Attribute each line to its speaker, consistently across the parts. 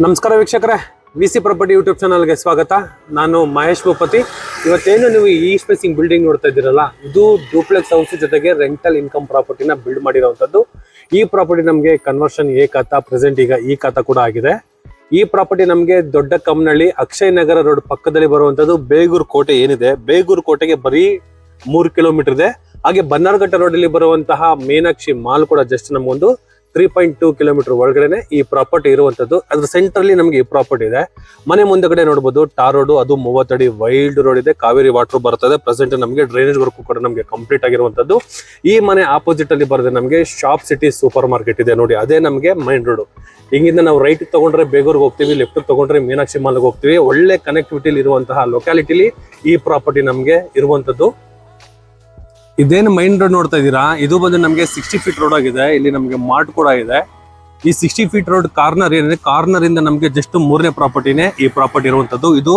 Speaker 1: ನಮಸ್ಕಾರ ವೀಕ್ಷಕರೇ, VC property YouTube ಚಾನಲ್ಗೆ ಸ್ವಾಗತ. ನಾನು ಮಹೇಶ್ ಭೂಪತಿ. ಇವತ್ತೇನು ನೀವು ಈ ಸ್ಪೇಸಿಂಗ್ ಬಿಲ್ಡಿಂಗ್ ನೋಡ್ತಾ ಇದ್ದೀರಲ್ಲ, ಇದು ಡೂಪ್ಲೆಕ್ಸ್ ಹೌಸ್ ಜೊತೆಗೆ ರೆಂಟಲ್ ಇನ್ಕಮ್ ಪ್ರಾಪರ್ಟಿನ ಬಿಲ್ಡ್ ಮಾಡಿರುವಂಥದ್ದು. ಈ ಪ್ರಾಪರ್ಟಿ ನಮಗೆ ಕನ್ವರ್ಷನ್ ಎ ಖಾತಾ, ಪ್ರೆಸೆಂಟ್ ಈಗ ಈ ಖಾತಾ ಕೂಡ ಆಗಿದೆ. ಈ ಪ್ರಾಪರ್ಟಿ ನಮಗೆ ದೊಡ್ಡ ಕಮ್ಮನಹಳ್ಳಿ ಅಕ್ಷಯ್ ನಗರ ರೋಡ್ ಪಕ್ಕದಲ್ಲಿ ಬರುವಂಥದ್ದು. ಬೇಗೂರು ಕೋಟೆ ಏನಿದೆ, ಬೇಗೂರು ಕೋಟೆಗೆ ಬರೀ 3 ಕಿಲೋಮೀಟರ್ ಇದೆ. ಹಾಗೆ ಬನ್ನಾರ್ಘಟ್ಟ ರೋಡ್ ಅಲ್ಲಿ ಬರುವಂತಹ ಮೀನಾಕ್ಷಿ ಮಾಲ್ ಕೂಡ ಜಸ್ಟ್ ನಮಗೊಂದು 3.2 ಕಿಲೋಮೀಟರ್ ಒಳಗಡೆ ಈ ಪ್ರಾಪರ್ಟಿ ಇರುವಂತದ್ದು. ಅದ್ರ ಸೆಂಟ್ರಲ್ಲಿ ನಮಗೆ ಈ ಪ್ರಾಪರ್ಟಿ ಇದೆ. ಮನೆ ಮುಂದಗಡೆ ನೋಡಬಹುದು ಟಾರ್ ರೋಡ್, ಅದು 30 ಅಡಿ ವೈಲ್ಡ್ ರೋಡ್ ಇದೆ. ಕಾವೇರಿ ವಾಟರ್ ಬರ್ತದೆ. ಪ್ರೆಸೆಂಟ್ ನಮಗೆ ಡ್ರೈನೇಜ್ ವರ್ಕ್ ಕೂಡ ನಮಗೆ ಕಂಪ್ಲೀಟ್ ಆಗಿರುವಂತದ್ದು. ಈ ಮನೆ ಆಪೋಸಿಟ್ ಅಲ್ಲಿ ಬರುತ್ತೆ ನಮಗೆ ಶಾಪ್ ಸಿಟಿ ಸೂಪರ್ ಮಾರ್ಕೆಟ್ ಇದೆ ನೋಡಿ, ಅದೇ ನಮಗೆ ಮೈನ್ ರೋಡ್. ಹಿಂಗಿಂದ ನಾವು ರೈಟ್ ತಗೊಂಡ್ರೆ ಬೇಗೂರ್ಗೆ ಹೋಗ್ತೀವಿ, ಲೆಫ್ಟ್ ತಗೊಂಡ್ರೆ ಮೀನಾಕ್ಷಿ ಮಾಲ್ಗೆ ಹೋಗ್ತೀವಿ. ಒಳ್ಳೆ ಕನೆಕ್ಟಿವಿಟಿ ಇರುವಂತಹ ಲೊಕ್ಯಾಲಿಟಿಲಿ ಈ ಪ್ರಾಪರ್ಟಿ ನಮಗೆ ಇರುವಂತದ್ದು. ಇದೇನು ಮೈನ್ ರೋಡ್ ನೋಡ್ತಾ ಇದ್ದೀರಾ, ಇದು ಬಂದು ನಮಗೆ 60 ಫೀಟ್ ರೋಡ್ ಆಗಿದೆ. ಇಲ್ಲಿ ನಮಗೆ ಮಾರ್ಟ್ ಕೂಡ ಇದೆ. ಈ 60 ಫೀಟ್ ರೋಡ್ ಕಾರ್ನರ್ ಏನಿದೆ, ಕಾರ್ನರ್ ಇಂದ ನಮಗೆ ಜಸ್ಟ್ 3ನೇ ಪ್ರಾಪರ್ಟಿನೇ ಈ ಪ್ರಾಪರ್ಟಿ ಇರುವಂತದ್ದು. ಇದು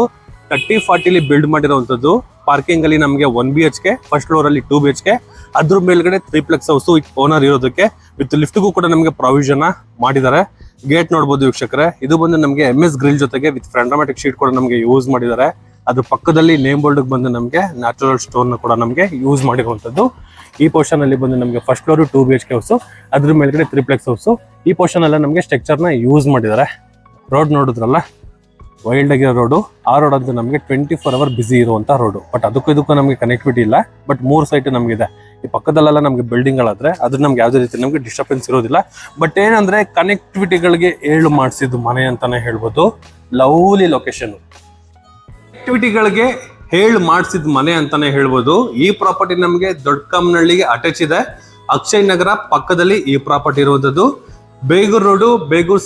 Speaker 1: 30-40 ಬಿಲ್ಡ್ ಮಾಡಿರುವಂತದ್ದು. ಪಾರ್ಕಿಂಗ್ ಅಲ್ಲಿ ನಮಗೆ 1 BHK, ಫಸ್ಟ್ ಫ್ಲೋರ್ ಅಲ್ಲಿ 2 BHK, ಅದ್ರ ಮೇಲ್ಗಡೆ 3 ಹೌಸ್ ಓನರ್ ಇರೋದಕ್ಕೆ ವಿತ್ ಲಿಫ್ಟ್ಗೂ ಕೂಡ ನಮಗೆ ಪ್ರಾವಿಷನ್ ಮಾಡಿದ್ದಾರೆ. ಗೇಟ್ ನೋಡಬಹುದು ವೀಕ್ಷಕರೇ, ಇದು ಬಂದು ನಮಗೆ MS ಗ್ರಿಲ್ ಜೊತೆಗೆ ವಿತ್ ಫ್ರಂಡಮೆಟಿಕ್ ಶೀಟ್ ಕೂಡ ನಮಗೆ ಯೂಸ್ ಮಾಡಿದ್ದಾರೆ. ಅದ್ರ ಪಕ್ಕದಲ್ಲಿ ನೇಮ್ ಬೋರ್ಡ್ ಬಂದು ನಮಗೆ ನ್ಯಾಚುರಲ್ ಸ್ಟೋನ್ ಕೂಡ ನಮಗೆ ಯೂಸ್ ಮಾಡಿರುವಂತದ್ದು. ಈ ಪೋರ್ಷನ್ ಅಲ್ಲಿ ಬಂದು ನಮಗೆ ಫಸ್ಟ್ ಫ್ಲೋರ್ 2 BHK ಹೌಸ್, ಅದ್ರ ಮೇಲ್ಗಡೆ 3 ಹೌಸ್. ಈ ಪೋರ್ಷನ್ ಎಲ್ಲ ನಮಗೆ ಸ್ಟ್ರಕ್ಚರ್ ನ ಯೂಸ್ ಮಾಡಿದ್ದಾರೆ. ರೋಡ್ ನೋಡಿದ್ರಲ್ಲ, ವೈಲ್ಡ್ ಆಗಿರೋ ರೋಡು. ಆ ರೋಡ್ ಅಂತ ನಮಗೆ 24 ಅವರ್ ಬಿಸಿ ಇರುವಂತ ರೋಡ್. ಬಟ್ ಇದಕ್ಕೂ ನಮಗೆ ಕನೆಕ್ಟಿವಿಟಿ ಇಲ್ಲ. ಬಟ್ 3 ಸೈಟ್ ನಮಗಿದೆ. ಈ ಪಕ್ಕದಲ್ಲೆಲ್ಲ ನಮಗೆ ಬಿಲ್ಡಿಂಗ್ ಗಳಾದ್ರೆ ಅದ್ರ ನಮ್ಗೆ ಯಾವುದೇ ರೀತಿ ನಮಗೆ ಡಿಸ್ಟರ್ಬೆನ್ಸ್ ಇರೋದಿಲ್ಲ. ಬಟ್ ಏನಂದ್ರೆ ಕನೆಕ್ಟಿವಿಟಿಗಳಿಗೆ ಏಳು ಮಾಡಿಸಿದ್ದು ಮನೆ ಅಂತಾನೆ ಹೇಳ್ಬೋದು. ಲವ್ಲಿ ಲೊಕೇಶನ್, ಆಕ್ಟಿವಿಟಿಗಳಿಗೆ ಹೇಳಿ ಮಾಡಿಸಿದ ಮನೆ ಅಂತಾನೆ ಹೇಳ್ಬೋದು. ಈ ಪ್ರಾಪರ್ಟಿ ನಮಗೆ ದೊಡ್ಡ ಕಮ್ಮನಹಳ್ಳಿಗೆ ಅಟ್ಯಾಚ್ ಇದೆ. ಅಕ್ಷಯ್ ನಗರ ಪಕ್ಕದಲ್ಲಿ ಈ ಪ್ರಾಪರ್ಟಿ ಇರುವಂತದ್ದು. Begur road, Begur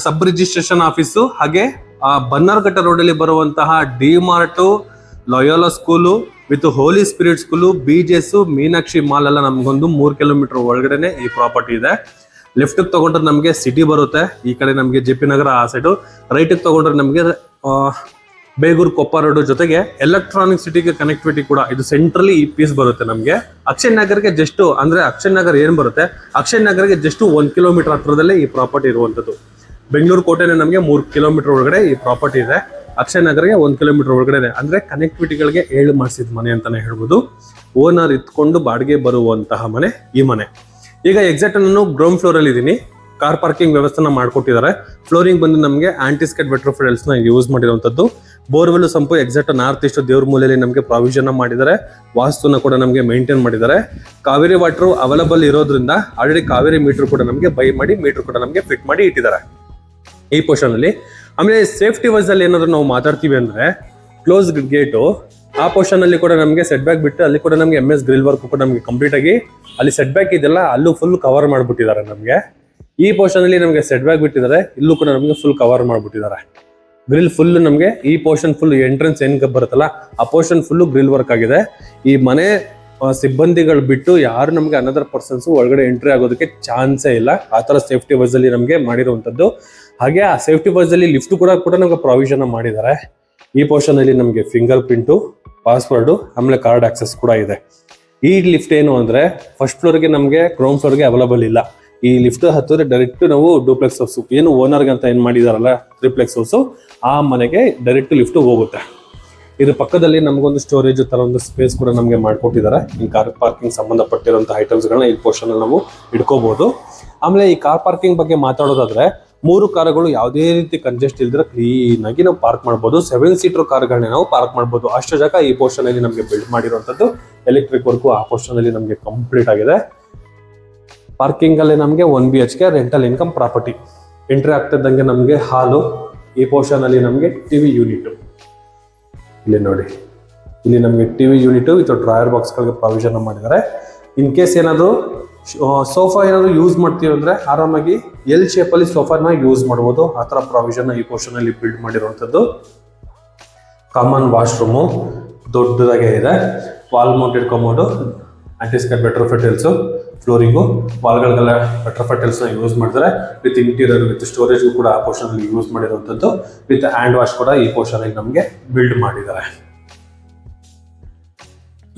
Speaker 1: sub registration office, ಹಾಗೆ ಬನ್ನಾರ್ಘಟ್ಟ ರೋಡ್ ಅಲ್ಲಿ ಬರುವಂತಹ DMart, Loyola school with Holy Spirit school, BJS, Meenakshi mall ಎಲ್ಲ ನಮ್ಗೊಂದು 3 ಕಿಲೋಮೀಟರ್ ಒಳಗಡೆನೆ ಈ ಪ್ರಾಪರ್ಟಿ ಇದೆ. ಲೆಫ್ಟ್ ತಗೊಂಡ್ರೆ ನಮಗೆ ಸಿಟಿ ಬರುತ್ತೆ. ಈ ಕಡೆ ನಮಗೆ JP ನಗರ ಆ ಸೈಡು. ರೈಟ್ ತಗೊಂಡ್ರೆ ನಮಗೆ ಬೇಗೂರು ಕೊಪ್ಪ ರೋಡ್ ಜೊತೆಗೆ ಎಲೆಕ್ಟ್ರಾನಿಕ್ ಸಿಟಿಗೆ ಕನೆಕ್ಟಿವಿಟಿ ಕೂಡ ಇದು ಸೆಂಟ್ರಲಿ ಈ ಪೀಸ್ ಬರುತ್ತೆ ನಮಗೆ. ಅಕ್ಷಯ್ ನಗರ್ಗೆ ಜಸ್ಟ್ ಅಂದ್ರೆ ಅಕ್ಷಯ್ ನಗರ್ ಏನ್ ಬರುತ್ತೆ, ಅಕ್ಷಯ್ ನಗರ್ಗೆ ಜಸ್ಟ್ 1 ಕಿಲೋಮೀಟರ್ ಹತ್ರದಲ್ಲೇ ಈ ಪ್ರಾಪರ್ಟಿ ಇರುವಂತದ್ದು. ಬೆಂಗಳೂರು ಕೋಟೆನೆ ನಮಗೆ 3 ಕಿಲೋಮೀಟರ್ ಒಳಗಡೆ ಈ ಪ್ರಾಪರ್ಟಿ ಇದೆ. ಅಕ್ಷಯ್ ನಗರ್ಗೆ 1 ಕಿಲೋಮೀಟರ್ ಒಳಗಡೆ ಅಂದ್ರೆ ಕನೆಕ್ಟಿವಿಟಿಗಳಿಗೆ ಏಳು ಮಾಡಿಸಿದ ಮನೆ ಅಂತಾನೆ ಹೇಳ್ಬೋದು. ಓನರ್ ಇತ್ಕೊಂಡು ಬಾಡಿಗೆ ಬರುವಂತಹ ಮನೆ ಈ ಮನೆ. ಈಗ ಎಕ್ಸಾಕ್ಟ್ ನಾನು ಗ್ರೌಂಡ್ ಫ್ಲೋರ್ ಅಲ್ಲಿ ಇದ್ದೀನಿ. ಕಾರ್ ಪಾರ್ಕಿಂಗ್ ವ್ಯವಸ್ಥೆನ ಮಾಡ್ಕೊಟ್ಟಿದ್ದಾರೆ. ಫ್ಲೋರಿಂಗ್ ಬಂದು ನಮಗೆ ಆಂಟಿಸ್ಕೆಟ್ ವೆಟ್ರೋಫಿಲ್ಸ್ ನ ಯೂಸ್ ಮಾಡಿರುವಂತದ್ದು. ಬೋರ್ವೆಲ್ ಸಂಪು ಎಕ್ಸಾಕ್ಟ್ ನಾರ್ತ್ ಈಸ್ಟ್ ದೇವ್ರ ಮೂಲೆಯಲ್ಲಿ ನಮಗೆ ಪ್ರಾವಿಷನ್ ಮಾಡಿದ್ದಾರೆ. ವಾಸ್ತುನ ಕೂಡ ನಮಗೆ ಮೇಂಟೈನ್ ಮಾಡಿದ್ದಾರೆ. ಕಾವೇರಿ ವಾಟರ್ ಅವೈಲಬಲ್ ಇರೋದ್ರಿಂದ ಆಲ್ರೆಡಿ ಕಾವೇರಿ ಮೀಟರ್ ಕೂಡ ನಮಗೆ ಬೈ ಮಾಡಿ ಮೀಟರ್ ಕೂಡ ನಮಗೆ ಫಿಟ್ ಮಾಡಿ ಇಟ್ಟಿದ್ದಾರೆ ಈ ಪೋರ್ಷನ್ ಅಲ್ಲಿ. ಆಮೇಲೆ ಸೇಫ್ಟಿ ವೈಸ್ ಅಲ್ಲಿ ಏನಾದ್ರು ನಾವು ಮಾತಾಡ್ತೀವಿ ಅಂದ್ರೆ ಕ್ಲೋಸ್ ಗೇಟು, ಆ ಪೋರ್ಷನ್ ಅಲ್ಲಿ ಕೂಡ ನಮಗೆ ಸೆಟ್ ಬ್ಯಾಕ್ ಬಿಟ್ಟು ಅಲ್ಲಿ ಕೂಡ ನಮಗೆ MS ಗ್ರಿಲ್ ವರ್ಕ್ ಕೂಡ ನಮಗೆ ಕಂಪ್ಲೀಟ್ ಆಗಿ ಅಲ್ಲಿ ಸೆಟ್ ಬ್ಯಾಕ್ ಇದೆಲ್ಲ ಅಲ್ಲೂ ಫುಲ್ ಕವರ್ ಮಾಡ್ಬಿಟ್ಟಿದ್ದಾರೆ ನಮಗೆ. ಈ ಪೋರ್ಷನ್ ಅಲ್ಲಿ ನಮಗೆ ಸೆಟ್ ಬ್ಯಾಕ್ ಬಿಟ್ಟಿದ್ದಾರೆ, ಇಲ್ಲೂ ಕೂಡ ನಮಗೆ ಫುಲ್ ಕವರ್ ಮಾಡ್ಬಿಟ್ಟಿದ್ದಾರೆ. ಗ್ರಿಲ್ ಫುಲ್ ನಮಗೆ ಈ ಪೋರ್ಷನ್ ಫುಲ್ ಎಂಟ್ರೆನ್ಸ್ ಏನ್ ಬರುತ್ತಲ್ಲ ಆ ಪೋರ್ಷನ್ ಫುಲ್ ಗ್ರಿಲ್ ವರ್ಕ್ ಆಗಿದೆ. ಈ ಮನೆ ಸಿಬ್ಬಂದಿಗಳು ಬಿಟ್ಟು ಯಾರು ನಮಗೆ ಅನದರ್ ಪರ್ಸನ್ಸ್ ಒಳಗಡೆ ಎಂಟ್ರಿ ಆಗೋದಕ್ಕೆ ಚಾನ್ಸೇ ಇಲ್ಲ. ಆ ತರ ಸೇಫ್ಟಿ ವೈಸ್ ಅಲ್ಲಿ ನಮಗೆ ಮಾಡಿರುವಂತದ್ದು. ಹಾಗೆ ಆ ಸೇಫ್ಟಿ ವೈಸ್ ಅಲ್ಲಿ ಲಿಫ್ಟ್ ಕೂಡ ನಮಗೆ ಪ್ರಾವಿಷನ್ ಮಾಡಿದ್ದಾರೆ. ಈ ಪೋರ್ಷನ್ ಅಲ್ಲಿ ನಮಗೆ ಫಿಂಗರ್ ಪ್ರಿಂಟು, ಪಾಸ್ವರ್ಡ್, ಆಮೇಲೆ ಕಾರ್ಡ್ ಆಕ್ಸೆಸ್ ಕೂಡ ಇದೆ. ಈ ಲಿಫ್ಟ್ ಏನು ಅಂದ್ರೆ ಫಸ್ಟ್ ಫ್ಲೋರ್ಗೆ ನಮಗೆ ಗ್ರೌಂಡ್ ಫ್ಲೋರ್ಗೆ ಅವೈಲಬಲ್ ಇಲ್ಲ. ಈ ಲಿಫ್ಟ್ ಹತ್ತಿದ್ರೆ ಡೈರೆಕ್ಟ್ ನಾವು ಡೂಪ್ಲೆಕ್ಸ್ ಹೌಸ್ ಏನು ಓನರ್ಗೆ ಅಂತ ಏನ್ ಮಾಡಿದಾರಲ್ಲ 3 ಹೌಸ್, ಆ ಮನೆಗೆ ಡೈರೆಕ್ಟ್ ಲಿಫ್ಟ್ ಹೋಗುತ್ತೆ. ಇದ್ರ ಪಕ್ಕದಲ್ಲಿ ನಮಗೊಂದು ಸ್ಟೋರೇಜ್ ತರ ಒಂದು ಸ್ಪೇಸ್ ಕೂಡ ನಮಗೆ ಮಾಡ್ಕೊಟ್ಟಿದ್ದಾರೆ. ಈ ಕಾರ್ ಪಾರ್ಕಿಂಗ್ ಸಂಬಂಧಪಟ್ಟಿರುವಂತಹ ಐಟಮ್ಸ್ ಗಳನ್ನ ಈ ಪೋರ್ಷನ್ ಅಲ್ಲಿ ನಾವು ಇಟ್ಕೋಬಹುದು. ಆಮೇಲೆ ಈ ಕಾರ್ ಪಾರ್ಕಿಂಗ್ ಬಗ್ಗೆ ಮಾತಾಡೋದಾದ್ರೆ 3 ಕಾರುಗಳು ಯಾವುದೇ ರೀತಿ ಕಂಜೆಸ್ಟ್ ಇಲ್ದ್ರೆ ಕ್ಲೀನ್ ಆಗಿ ನಾವು ಪಾರ್ಕ್ ಮಾಡಬಹುದು. 7 ಸೀಟರ್ ಕಾರ್ಗಳನ್ನ ನಾವು ಪಾರ್ಕ್ ಮಾಡಬಹುದು. ಅಷ್ಟು ಜಾಗ ಈ ಪೋರ್ಷನ್ ಅಲ್ಲಿ ನಮಗೆ ಬಿಲ್ಡ್ ಮಾಡಿರುವಂತದ್ದು. ಎಲೆಕ್ಟ್ರಿಕ್ ವರ್ಕ್ ಆ ಪೋರ್ಷನ್ ಅಲ್ಲಿ ನಮಗೆ ಕಂಪ್ಲೀಟ್ ಆಗಿದೆ. ಪಾರ್ಕಿಂಗ್ ಅಲ್ಲಿ ನಮಗೆ 1 BHK rental income property. Entry ಆಗ್ತಿದ್ದಂಗೆ ನಮಗೆ ಹಾಲು. ಈ ಪೋರ್ಷನ್ ಅಲ್ಲಿ ನಮಗೆ ಟಿವಿ ಯೂನಿಟ್ ಇಲ್ಲಿ ನೋಡಿ, ಇಲ್ಲಿ ನಮಗೆ TV unit with drawer box ಗಳಿಗೆ ಪ್ರಾವಿಷನ್ ಮಾಡಿದ್ದಾರೆ. ಇನ್ ಕೇಸ್ ಏನಾದ್ರು ಸೋಫಾ ಏನಾದ್ರು ಯೂಸ್ ಮಾಡ್ತೀವಿ ಅಂದ್ರೆ ಆರಾಮಾಗಿ L ಶೇಪ್ ಅಲ್ಲಿ ಸೋಫಾನ ಯೂಸ್ ಮಾಡಬಹುದು. ಆ ತರ ಪ್ರಾವಿಷನ್ ಈ ಪೋರ್ಷನ್ ಅಲ್ಲಿ ಬಿಲ್ಡ್ ಮಾಡಿರುವಂತದ್ದು. ಕಾಮನ್ ವಾಶ್ರೂಮು ದೊಡ್ಡದಾಗೆ ಇದೆ. ವಾಲ್ ಮೌಂಟೆಡ್ ಕಮೋಡು, ಆಂಟಿಸ್ಕೆಟ್ ವೆಟ್ರೋಫಿಲ್ಸ್, ಫ್ಲೋರಿಂಗು, ವಾಲ್ಗಳಿಗೆಲ್ಲ ವೆಟ್ರೋಫಿಲ್ಸ್ ನ ಯೂಸ್ ಮಾಡಿದ್ದಾರೆ. ವಿತ್ ಇಂಟೀರಿಯರ್ ವಿತ್ ಸ್ಟೋರೇಜ್ ಕೂಡ ಆ ಪೋರ್ಷನ್ ಅಲ್ಲಿ ಯೂಸ್ ಮಾಡಿರುವಂತದ್ದು. ವಿತ್ ಹ್ಯಾಂಡ್ ವಾಶ್ ಕೂಡ ಈ ಪೋರ್ಷನ್ ಅಲ್ಲಿ ನಮಗೆ ಬಿಲ್ಡ್ ಮಾಡಿದ್ದಾರೆ.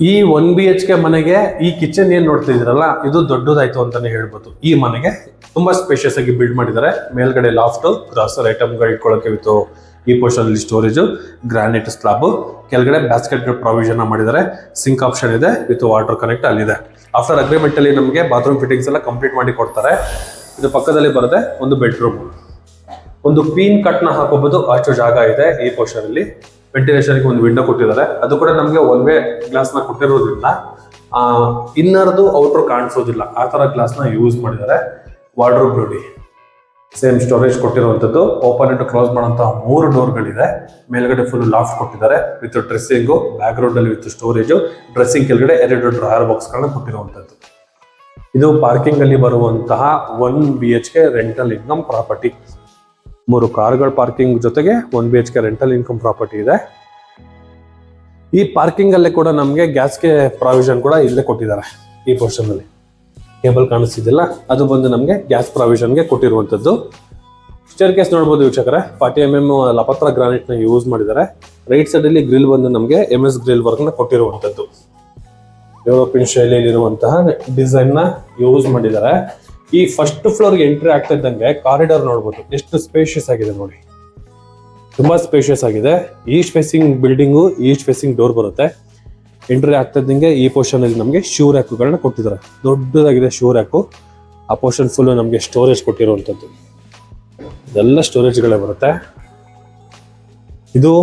Speaker 1: ಈ 1 BHK ಮನೆಗೆ ಈ ಕಿಚನ್ ಏನ್ ನೋಡ್ತಾ ಇದ್ರಲ್ಲ, ಇದು ದೊಡ್ಡದಾಯ್ತು ಅಂತಾನೆ ಹೇಳ್ಬೋದು. ಈ ಮನೆಗೆ ತುಂಬಾ ಸ್ಪೇಷಿಯಸ್ ಆಗಿ ಬಿಲ್ಡ್ ಮಾಡಿದ್ದಾರೆ. ಮೇಲ್ಗಡೆ ಲಾಫ್ಟ್, ಗ್ರಾಸರ್ ಐಟಮ್ಗಳು ಇಟ್ಕೊಳ್ಳೋಕೆ ವಿತ್ ಈ ಪೋರ್ಷನ್ ಅಲ್ಲಿ ಸ್ಟೋರೇಜ್, ಗ್ರಾನೈಟ್ ಸ್ಲಾಬ್, ಕೆಳಗಡೆ ಬ್ಯಾಸ್ಕೆಟ್ ಪ್ರಾವಿಷನ್ ಮಾಡಿದ್ದಾರೆ. ಸಿಂಕ್ ಆಪ್ಷನ್ ಇದೆ ವಿತ್ ವಾಟರ್ ಕನೆಕ್ಟ್ ಅಲ್ಲಿದೆ. ಆಫ್ಟರ್ ಅಗ್ರಿಮೆಂಟ್ ಅಲ್ಲಿ ನಮಗೆ ಬಾತ್ರೂಮ್ ಫಿಟ್ಟಿಂಗ್ಸ್ ಎಲ್ಲ ಕಂಪ್ಲೀಟ್ ಮಾಡಿ ಕೊಡ್ತಾರೆ. ಇದು ಪಕ್ಕದಲ್ಲಿ ಬರುತ್ತೆ ಒಂದು ಬೆಡ್ರೂಮ್. ಒಂದು ಕ್ವೀನ್ ಕಟ್ ನ ಹಾಕೋಬಹುದು, ಅಷ್ಟು ಜಾಗ ಇದೆ ಈ ಪೋರ್ಷನ್ ಅಲ್ಲಿ. ವೆಂಟಿಲೇಷನ್ ಒಂದು ವಿಂಡೋ ಕೊಟ್ಟಿದ್ದಾರೆ, ಅದು ಕೂಡ ನಮಗೆ ಒನ್ ವೇ ಗ್ಲಾಸ್ ನ ಕೊಟ್ಟಿರೋದ್ರಿಂದ ಇನ್ನರ್ದು ಔಟರ್ ಕಾಣಿಸೋದಿಲ್ಲ, ಆ ತರ ಗ್ಲಾಸ್ ನ ಯೂಸ್ ಮಾಡಿದ್ದಾರೆ. ವಾರ್ಡ್ರೋಬ್ ನೋಡಿ, ಸೇಮ್ ಸ್ಟೋರೇಜ್ ಕೊಟ್ಟಿರುವಂತದ್ದು. ಓಪನ್ ಅಂಡ್ ಕ್ಲೋಸ್ ಮಾಡುವಂತಹ 3 ಡೋರ್ಗಳಿದೆ. ಮೇಲ್ಗಡೆ ಫುಲ್ ಲಾಫ್ಟ್ ಕೊಟ್ಟಿದ್ದಾರೆ ವಿತ್ ಡ್ರೆಸ್ಸಿಂಗ್, ಬ್ಯಾಕ್ ಗ್ರೌಂಡ್ ಅಲ್ಲಿ ವಿತ್ ಸ್ಟೋರೇಜ್, ಡ್ರೆಸ್ಸಿಂಗ್ ಕೆಳಗಡೆ 2 ಡ್ರಾಯರ್ ಬಾಕ್ಸ್ ಗಳನ್ನ ಕೊಟ್ಟಿರುವಂತದ್ದು. ಇದು ಪಾರ್ಕಿಂಗ್ ಅಲ್ಲಿ ಬರುವಂತಹ 1 BHK ರೆಂಟಲ್ ಇನ್ಕಮ್ ಪ್ರಾಪರ್ಟಿ. 3 ಕಾರ್ಗಳ ಪಾರ್ಕಿಂಗ್ ಜೊತೆಗೆ 1 BHK ರೆಂಟಲ್ ಇನ್ಕಮ್ ಪ್ರಾಪರ್ಟಿ ಇದೆ. ಈ ಪಾರ್ಕಿಂಗ್ ಅಲ್ಲೇ ಕೂಡ ನಮಗೆ ಗ್ಯಾಸ್ಗೆ ಪ್ರಾವಿಷನ್ ಕೂಡ ಇಲ್ಲೇ ಕೊಟ್ಟಿದ್ದಾರೆ. ಈ ಪೋರ್ಷನ್ ಅಲ್ಲಿ ಕೇಬಲ್ ಕಾಣಿಸ್ತಿದ್ದಿಲ್ಲ, ಅದು ಬಂದು ನಮಗೆ ಗ್ಯಾಸ್ ಪ್ರಾವಿಷನ್ಗೆ ಕೊಟ್ಟಿರುವಂತದ್ದು. ಸ್ಟೇರ್ ಕೇಸ್ ನೋಡಬಹುದು ವೀಕ್ಷಕರೇ, 40 mm ಲಪತ್ರ ಗ್ರಾನೈಟ್ ನ ಯೂಸ್ ಮಾಡಿದ್ದಾರೆ. ರೈಟ್ ಸೈಡ್ ಅಲ್ಲಿ ಗ್ರಿಲ್ ಬಂದು ನಮಗೆ MS ಗ್ರಿಲ್ ವರ್ಕ್ ನ ಕೊಟ್ಟಿರುವಂತದ್ದು. ಯುರೋಪಿಯನ್ ಶೈಲಿಯಲ್ಲಿರುವಂತಹ ಡಿಸೈನ್ ನ ಯೂಸ್ ಮಾಡಿದ್ದಾರೆ. ಈ ಫಸ್ಟ್ ಫ್ಲೋರ್ಗೆ ಎಂಟ್ರಿ ಆಗ್ತಾ ಇದ್ದಂಗೆ ಕಾರಿಡಾರ್ ನೋಡ್ಬೋದು, ಎಷ್ಟು ಸ್ಪೇಷಿಯಸ್ ಆಗಿದೆ ನೋಡಿ, ತುಂಬಾ ಸ್ಪೇಷಿಯಸ್ ಆಗಿದೆ. East facing building, East facing door ಬರುತ್ತೆ. ಎಂಟ್ರಿ ಆಗ್ತಾ ಇದ್ದಂಗೆ ಈ ಪೋರ್ಷನ್ ಅಲ್ಲಿ ನಮಗೆ ಶೂ ರ್ಯಾಕ್ಗಳನ್ನ ಕೊಟ್ಟಿದ್ದಾರೆ. ದೊಡ್ಡದಾಗಿದೆ ಶೂ ರ್ಯಾಕು. ಆ ಪೋರ್ಷನ್ ಫುಲ್ ನಮಗೆ ಸ್ಟೋರೇಜ್ ಕೊಟ್ಟಿರುವಂತದ್ದು, ಇದೆಲ್ಲ ಸ್ಟೋರೇಜ್ಗಳೇ ಬರುತ್ತೆ. ಇದು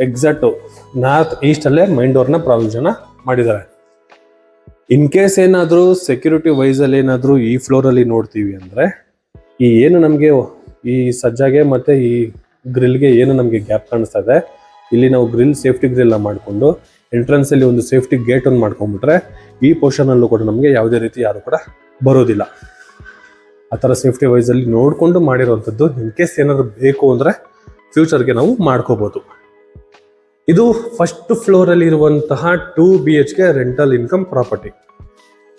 Speaker 1: ಎಕ್ಸಾಕ್ಟ್ ನಾರ್ತ್ ಈಸ್ಟ್ ಅಲ್ಲೇ ಮೈನ್ ಡೋರ್ ನ ಪ್ರಾವಿಷನ್ ಮಾಡಿದ್ದಾರೆ. ಇನ್ ಕೇಸ್ ಏನಾದ್ರು ಸೆಕ್ಯೂರಿಟಿ ವೈಸ್ ಅಲ್ಲಿ ಏನಾದ್ರು ಈ ಫ್ಲೋರ್ ಅಲ್ಲಿ ನೋಡ್ತೀವಿ ಅಂದ್ರೆ, ಈ ಏನು ನಮಗೆ ಈ ಸಜ್ಜಾಗೆ ಮತ್ತೆ ಈ ಗ್ರಿಲ್ಗೆ ಏನು ನಮಗೆ ಗ್ಯಾಪ್ ಕಾಣಿಸ್ತಾ ಇದೆ, ಇಲ್ಲಿ ನಾವು ಗ್ರಿಲ್ ಸೇಫ್ಟಿ ಗ್ರಿಲ್ ಮಾಡಿಕೊಂಡು ಎಂಟ್ರೆನ್ಸ್ ಅಲ್ಲಿ ಒಂದು ಸೇಫ್ಟಿ ಗೇಟ್ ಅನ್ನು ಮಾಡ್ಕೊಂಡ್ಬಿಟ್ರೆ ಈ ಪೋರ್ಷನ್ ಅಲ್ಲೂ ಕೂಡ ನಮಗೆ ಯಾವುದೇ ರೀತಿ ಯಾರು ಕೂಡ ಬರೋದಿಲ್ಲ. ಆ ತರ ಸೇಫ್ಟಿ ವೈಸ್ ಅಲ್ಲಿ ನೋಡ್ಕೊಂಡು ಮಾಡಿರುವಂತದ್ದು. ಇನ್ ಕೇಸ್ ಏನಾದ್ರು ಬೇಕು ಅಂದ್ರೆ ಫ್ಯೂಚರ್ಗೆ ನಾವು ಮಾಡ್ಕೋಬಹುದು. ಇದು ಫಸ್ಟ್ ಫ್ಲೋರ್ ಅಲ್ಲಿ ಇರುವಂತಹ 2 BHK rental income property.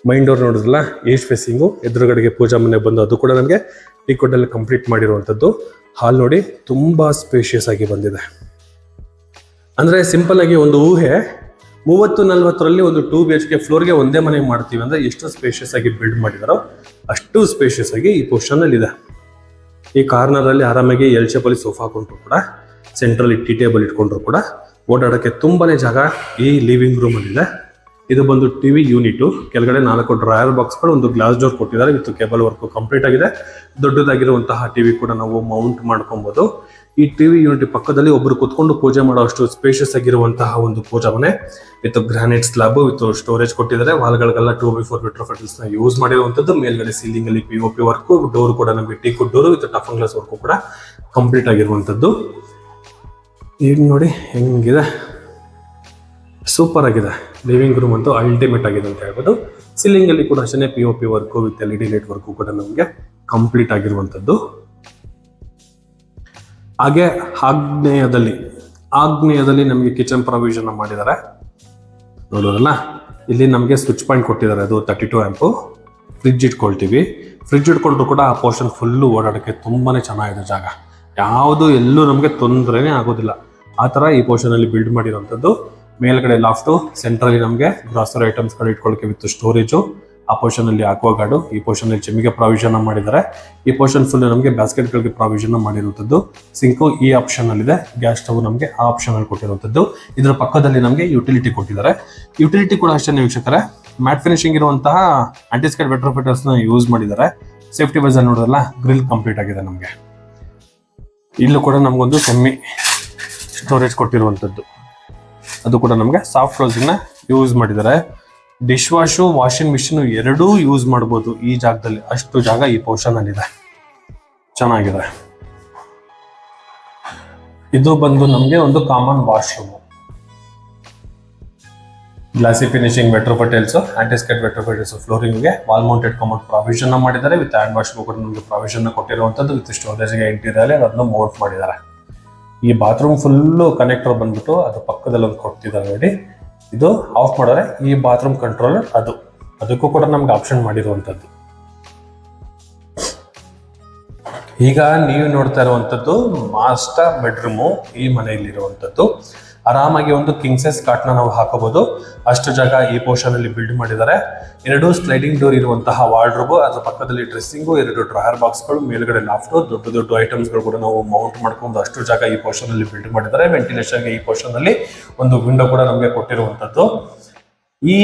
Speaker 1: Main door ನೋಡಿದ್ರಲ್ಲ, ಈಸ್ಟ್ ಫೇಸಿಂಗು, ಎದುರುಗಡೆಗೆ ಪೂಜಾ ಮನೆ ಬಂದು ಅದು ಕೂಡ ನಮಗೆ ಟೀಕೋಟ್ ಅಲ್ಲಿ ಕಂಪ್ಲೀಟ್ ಮಾಡಿರುವಂತದ್ದು. ಹಾಲ್ ನೋಡಿ ತುಂಬಾ ಸ್ಪೇಷಿಯಸ್ ಆಗಿ ಬಂದಿದೆ. ಅಂದ್ರೆ ಸಿಂಪಲ್ ಆಗಿ ಒಂದು ಊಹೆ, 30-40ರಲ್ಲಿ ಒಂದು 2 BHK ಫ್ಲೋರ್ಗೆ ಒಂದೇ ಮನೆ ಮಾಡ್ತೀವಿ ಅಂದ್ರೆ ಎಷ್ಟು ಸ್ಪೇಷಿಯಸ್ ಆಗಿ ಬಿಲ್ಡ್ ಮಾಡಿದಾರೋ ಅಷ್ಟು ಸ್ಪೇಷಿಯಸ್ ಆಗಿ ಈ ಪೋರ್ಷನ್ ಅಲ್ಲಿ ಇದೆ. ಈ ಕಾರ್ನರ್ ಅಲ್ಲಿ ಆರಾಮಾಗಿ ಎಲ್ ಶೇಪ್ ಅಲ್ಲಿ ಸೋಫಾ ಹಾಕೊಂಡ್ರು ಕೂಡ, ಸೆಂಟ್ರಲ್ಲಿ ಟೀ ಟೇಬಲ್ ಇಟ್ಕೊಂಡ್ರು ಕೂಡ ಓಡಾಡಕ್ಕೆ ತುಂಬಾನೇ ಜಾಗ ಈ ಲಿವಿಂಗ್ ರೂಮ್ ಅಲ್ಲಿ ಇದೆ. ಇದು ಬಂದು ಟಿವಿ ಯೂನಿಟ್, ಕೆಳಗಡೆ 4 ಡ್ರಾಯರ್ ಬಾಕ್ಸ್ಗಳು, ಒಂದು ಗ್ಲಾಸ್ ಡೋರ್ ಕೊಟ್ಟಿದ್ದಾರೆ ವಿತ್ ಕೇಬಲ್ ವರ್ಕ್ ಕಂಪ್ಲೀಟ್ ಆಗಿದೆ. ದೊಡ್ಡದಾಗಿರುವಂತಹ ಟಿವಿ ಕೂಡ ನಾವು ಮೌಂಟ್ ಮಾಡ್ಕೊಬಹುದು. ಈ ಟಿವಿ ಯೂನಿಟ್ ಪಕ್ಕದಲ್ಲಿ ಒಬ್ಬರು ಕುತ್ಕೊಂಡು ಪೂಜೆ ಮಾಡುವಷ್ಟು ಸ್ಪೇಷಿಯಸ್ ಆಗಿರುವಂತಹ ಒಂದು ಪೂಜಾ ಮನೆ with granite slab with storage ಕೊಟ್ಟಿದ್ದಾರೆ. ವಾಲ್ಗಳಿಗೆಲ್ಲ 2x4 ವಿಟ್ರೋಫೈಟಲ್ಸ್ ನ ಯೂಸ್ ಮಾಡಿರುವಂತದ್ದು. ಮೇಲ್ಗಡೆ ಸೀಲಿಂಗ್ ಅಲ್ಲಿ POP ವರ್ಕ್, ಡೋರ್ ಕೂಡ ನಮಗೆ ಟೀಕುಡ್ door with toughen glass work ಕೂಡ ಕಂಪ್ಲೀಟ್ ಆಗಿರುವಂತದ್ದು. ಈಗ ನೋಡಿ ಹೆಂಗಿದೆ, ಸೂಪರ್ ಆಗಿದೆ. ಲಿವಿಂಗ್ ರೂಮ್ ಅಂತೂ ಅಲ್ಟಿಮೇಟ್ ಆಗಿದೆ ಅಂತ ಹೇಳ್ಬೋದು. ಸೀಲಿಂಗ್ ಅಲ್ಲಿ ಕೂಡ ಅಷ್ಟೇ POP work with LED light work ಕೂಡ ನಮಗೆ ಕಂಪ್ಲೀಟ್ ಆಗಿರುವಂತದ್ದು. ಹಾಗೆ ಆಗ್ನೇಯದಲ್ಲಿ ನಮಗೆ ಕಿಚನ್ ಪ್ರಾವಿಷನ್ ಮಾಡಿದ್ದಾರೆ ನೋಡೋದಲ್ಲ. ಇಲ್ಲಿ ನಮಗೆ ಸ್ವಿಚ್ ಪಾಯಿಂಟ್ ಕೊಟ್ಟಿದ್ದಾರೆ, ಅದು 32 ಆಂಪ್. ಫ್ರಿಡ್ಜ್ ಇಟ್ಕೊಳ್ತೀವಿ, ಫ್ರಿಡ್ಜ್ ಇಟ್ಕೊಂಡ್ರು ಕೂಡ ಆ ಪೋರ್ಷನ್ ಫುಲ್ಲು ಓಡಾಡಕ್ಕೆ ತುಂಬಾನೇ ಚೆನ್ನಾಗಿದೆ ಜಾಗ. ಯಾವುದು ಎಲ್ಲೂ ನಮಗೆ ತೊಂದರೆನೇ ಆಗೋದಿಲ್ಲ. ಆ ತರ ಈ ಪೋರ್ಷನ್ ಅಲ್ಲಿ ಬಿಲ್ಡ್ ಮಾಡಿರುವಂತದ್ದು. ಮೇಲ್ಗಡೆ ಲಾಫ್ಟು, ಸೆಂಟ್ರಲ್ಲಿ ನಮಗೆ ಗ್ರಾಸರಿ ಐಟಮ್ಸ್ ಗಳು ಇಟ್ಕೊಳ್ಳೋಕೆ ವಿತ್ ಸ್ಟೋರೇಜು. ಆ ಪೋರ್ಷನ್ ಅಲ್ಲಿ ಆಕ್ವಾಗಾರ್ಡು, ಈ ಪೋರ್ಷನ್ ಅಲ್ಲಿ ಚೆಮ್ಮಿಗೆ ಪ್ರಾವಿಷನ್ ಮಾಡಿದ್ದಾರೆ. ಈ ಪೋರ್ಷನ್ ಫುಲ್ ನಮಗೆ ಬ್ಯಾಸ್ಕೆಟ್ ಗಳಿಗೆ ಪ್ರಾವಿಷನ್ ಮಾಡಿರುವಂತದ್ದು. ಸಿಂಕು ಈ ಆಪ್ಷನ್ ಅಲ್ಲಿ ಇದೆ, ಗ್ಯಾಸ್ ಸ್ಟವ್ ನಮಗೆ ಆ ಆಪ್ಷನ್ ಅಲ್ಲಿ ಕೊಟ್ಟಿರುವಂತದ್ದು. ಇದರ ಪಕ್ಕದಲ್ಲಿ ನಮಗೆ ಯುಟಿಲಿಟಿ ಕೊಟ್ಟಿದ್ದಾರೆ. ಯುಟಿಲಿಟಿ ಕೂಡ ಅಷ್ಟೇ ವೀಕ್ಷಕರೇ, ಮ್ಯಾಟ್ ಫಿನಿಶಿಂಗ್ ಇರುವಂತಹ ಆಂಟಿಸ್ಕೇಟ್ ವೆಟ್ರೋಫೈಟರ್ಸ್ ನ ಯೂಸ್ ಮಾಡಿದ್ದಾರೆ. ಸೇಫ್ಟಿ ವೈಸ್ ಅಲ್ಲಿ ನೋಡೋದಲ್ಲ, ಗ್ರಿಲ್ ಕಂಪ್ಲೀಟ್ ಆಗಿದೆ ನಮಗೆ. ಇಲ್ಲೂ ಕೂಡ ನಮಗೊಂದು ಸೆಮ್ಮಿ ಸ್ಟೋರೇಜ್ ಕೊಟ್ಟಿರುವಂತದ್ದು, ಅದು ಕೂಡ ನಮಗೆ ಸಾಫ್ಟ್ ಕ್ಲೋಸಿಂಗ್ ನ ಯೂಸ್ ಮಾಡಿದ್ದಾರೆ. ಡಿಶ್ ವಾಶು, ವಾಷಿಂಗ್ ಮಿಷಿನ್ ಎರಡೂ ಯೂಸ್ ಮಾಡಬಹುದು ಈ ಜಾಗದಲ್ಲಿ, ಅಷ್ಟು ಜಾಗ ಈ ಪೋರ್ಷನ್ ಅಲ್ಲಿ ಇದೆ. ಚೆನ್ನಾಗಿದೆ. ಇದು ಬಂದು ನಮಗೆ ಒಂದು common washroom. Glossy finishing vitrified tiles, antiskid vitrified tiles ಫ್ಲೋರಿಂಗ್ಗೆ ವಾಲ್ ಮೌಂಟೆಡ್ ಕಮೋಡ್ ಪ್ರಾವಿಷನ್ ಮಾಡಿದ್ದಾರೆ. ವಿತ್ ಹ್ಯಾಂಡ್ ವಾಶ್ ಕೂಡ ನಮಗೆ ಪ್ರಾವಿಷನ್ ಕೊಟ್ಟಿರುವಂತದ್ದು. ವಿತ್ ಸ್ಟೋರೇಜ್ಗೆ ಇಂಟೀರಿಯರ್ ಅದನ್ನು ಮೌಂಟ್ ಮಾಡಿದ್ದಾರೆ. ಈ ಬಾತ್ರೂಮ್ ಫುಲ್ಲು ಕನೆಕ್ಟರ್ ಬಂದ್ಬಿಟ್ಟು ಅದು ಪಕ್ಕದಲ್ಲಿ ಒಂದು ಕೊಡ್ತಿದ್ದಾರೆ ನೋಡಿ. ಇದು ಆಫ್ ಮಾಡಿದ್ರೆ ಈ ಬಾತ್ರೂಮ್ ಕಂಟ್ರೋಲರ್, ಅದಕ್ಕೂ ಕೂಡ ನಮ್ಗೆ ಆಪ್ಷನ್ ಮಾಡಿರುವಂತದ್ದು. ಈಗ ನೀವು ನೋಡ್ತಾ ಇರುವಂತದ್ದು ಮಾಸ್ಟರ್ ಬೆಡ್ರೂಮು ಈ ಮನೆಯಲ್ಲಿರುವಂತದ್ದು. ಆರಾಮಾಗಿ ಒಂದು ಕಿಂಗ್ ಸೈಜ್ ಕಾಟ್ನ ನಾವು ಹಾಕೋಬಹುದು. ಅಷ್ಟು ಜಾಗ ಈ ಪೋರ್ಷನ್ ಅಲ್ಲಿ ಬಿಲ್ಡ್ ಮಾಡಿದ್ದಾರೆ. 2 ಸ್ಲೈಡಿಂಗ್ ಡೋರ್ ಇರುವಂತಹ ವಾರ್ಡ್ರೋಬ್, ಅದರ ಪಕ್ಕದಲ್ಲಿ ಡ್ರೆಸ್ಸಿಂಗು, 2 ಡ್ರಾಯರ್ ಬಾಕ್ಸ್ಗಳು, ಮೇಲ್ಗಡೆ ಲಾಫ್ಟ್, ದೊಡ್ಡ ದೊಡ್ಡ ಐಟಮ್ಸ್ ಗಳು ಕೂಡ ನಾವು ಮೌಂಟ್ ಮಾಡ್ಕೊಂಡು ಅಷ್ಟು ಜಾಗ ಈ ಪೋರ್ಷನ್ ಅಲ್ಲಿ ಬಿಲ್ಡ್ ಮಾಡಿದ್ದಾರೆ. ವೆಂಟಿಲೇಷನ್ಗೆ ಈ ಪೋರ್ಷನ್ ಅಲ್ಲಿ ಒಂದು ವಿಂಡೋ ಕೂಡ ನಮಗೆ ಕೊಟ್ಟಿರುವಂತದ್ದು. ಈ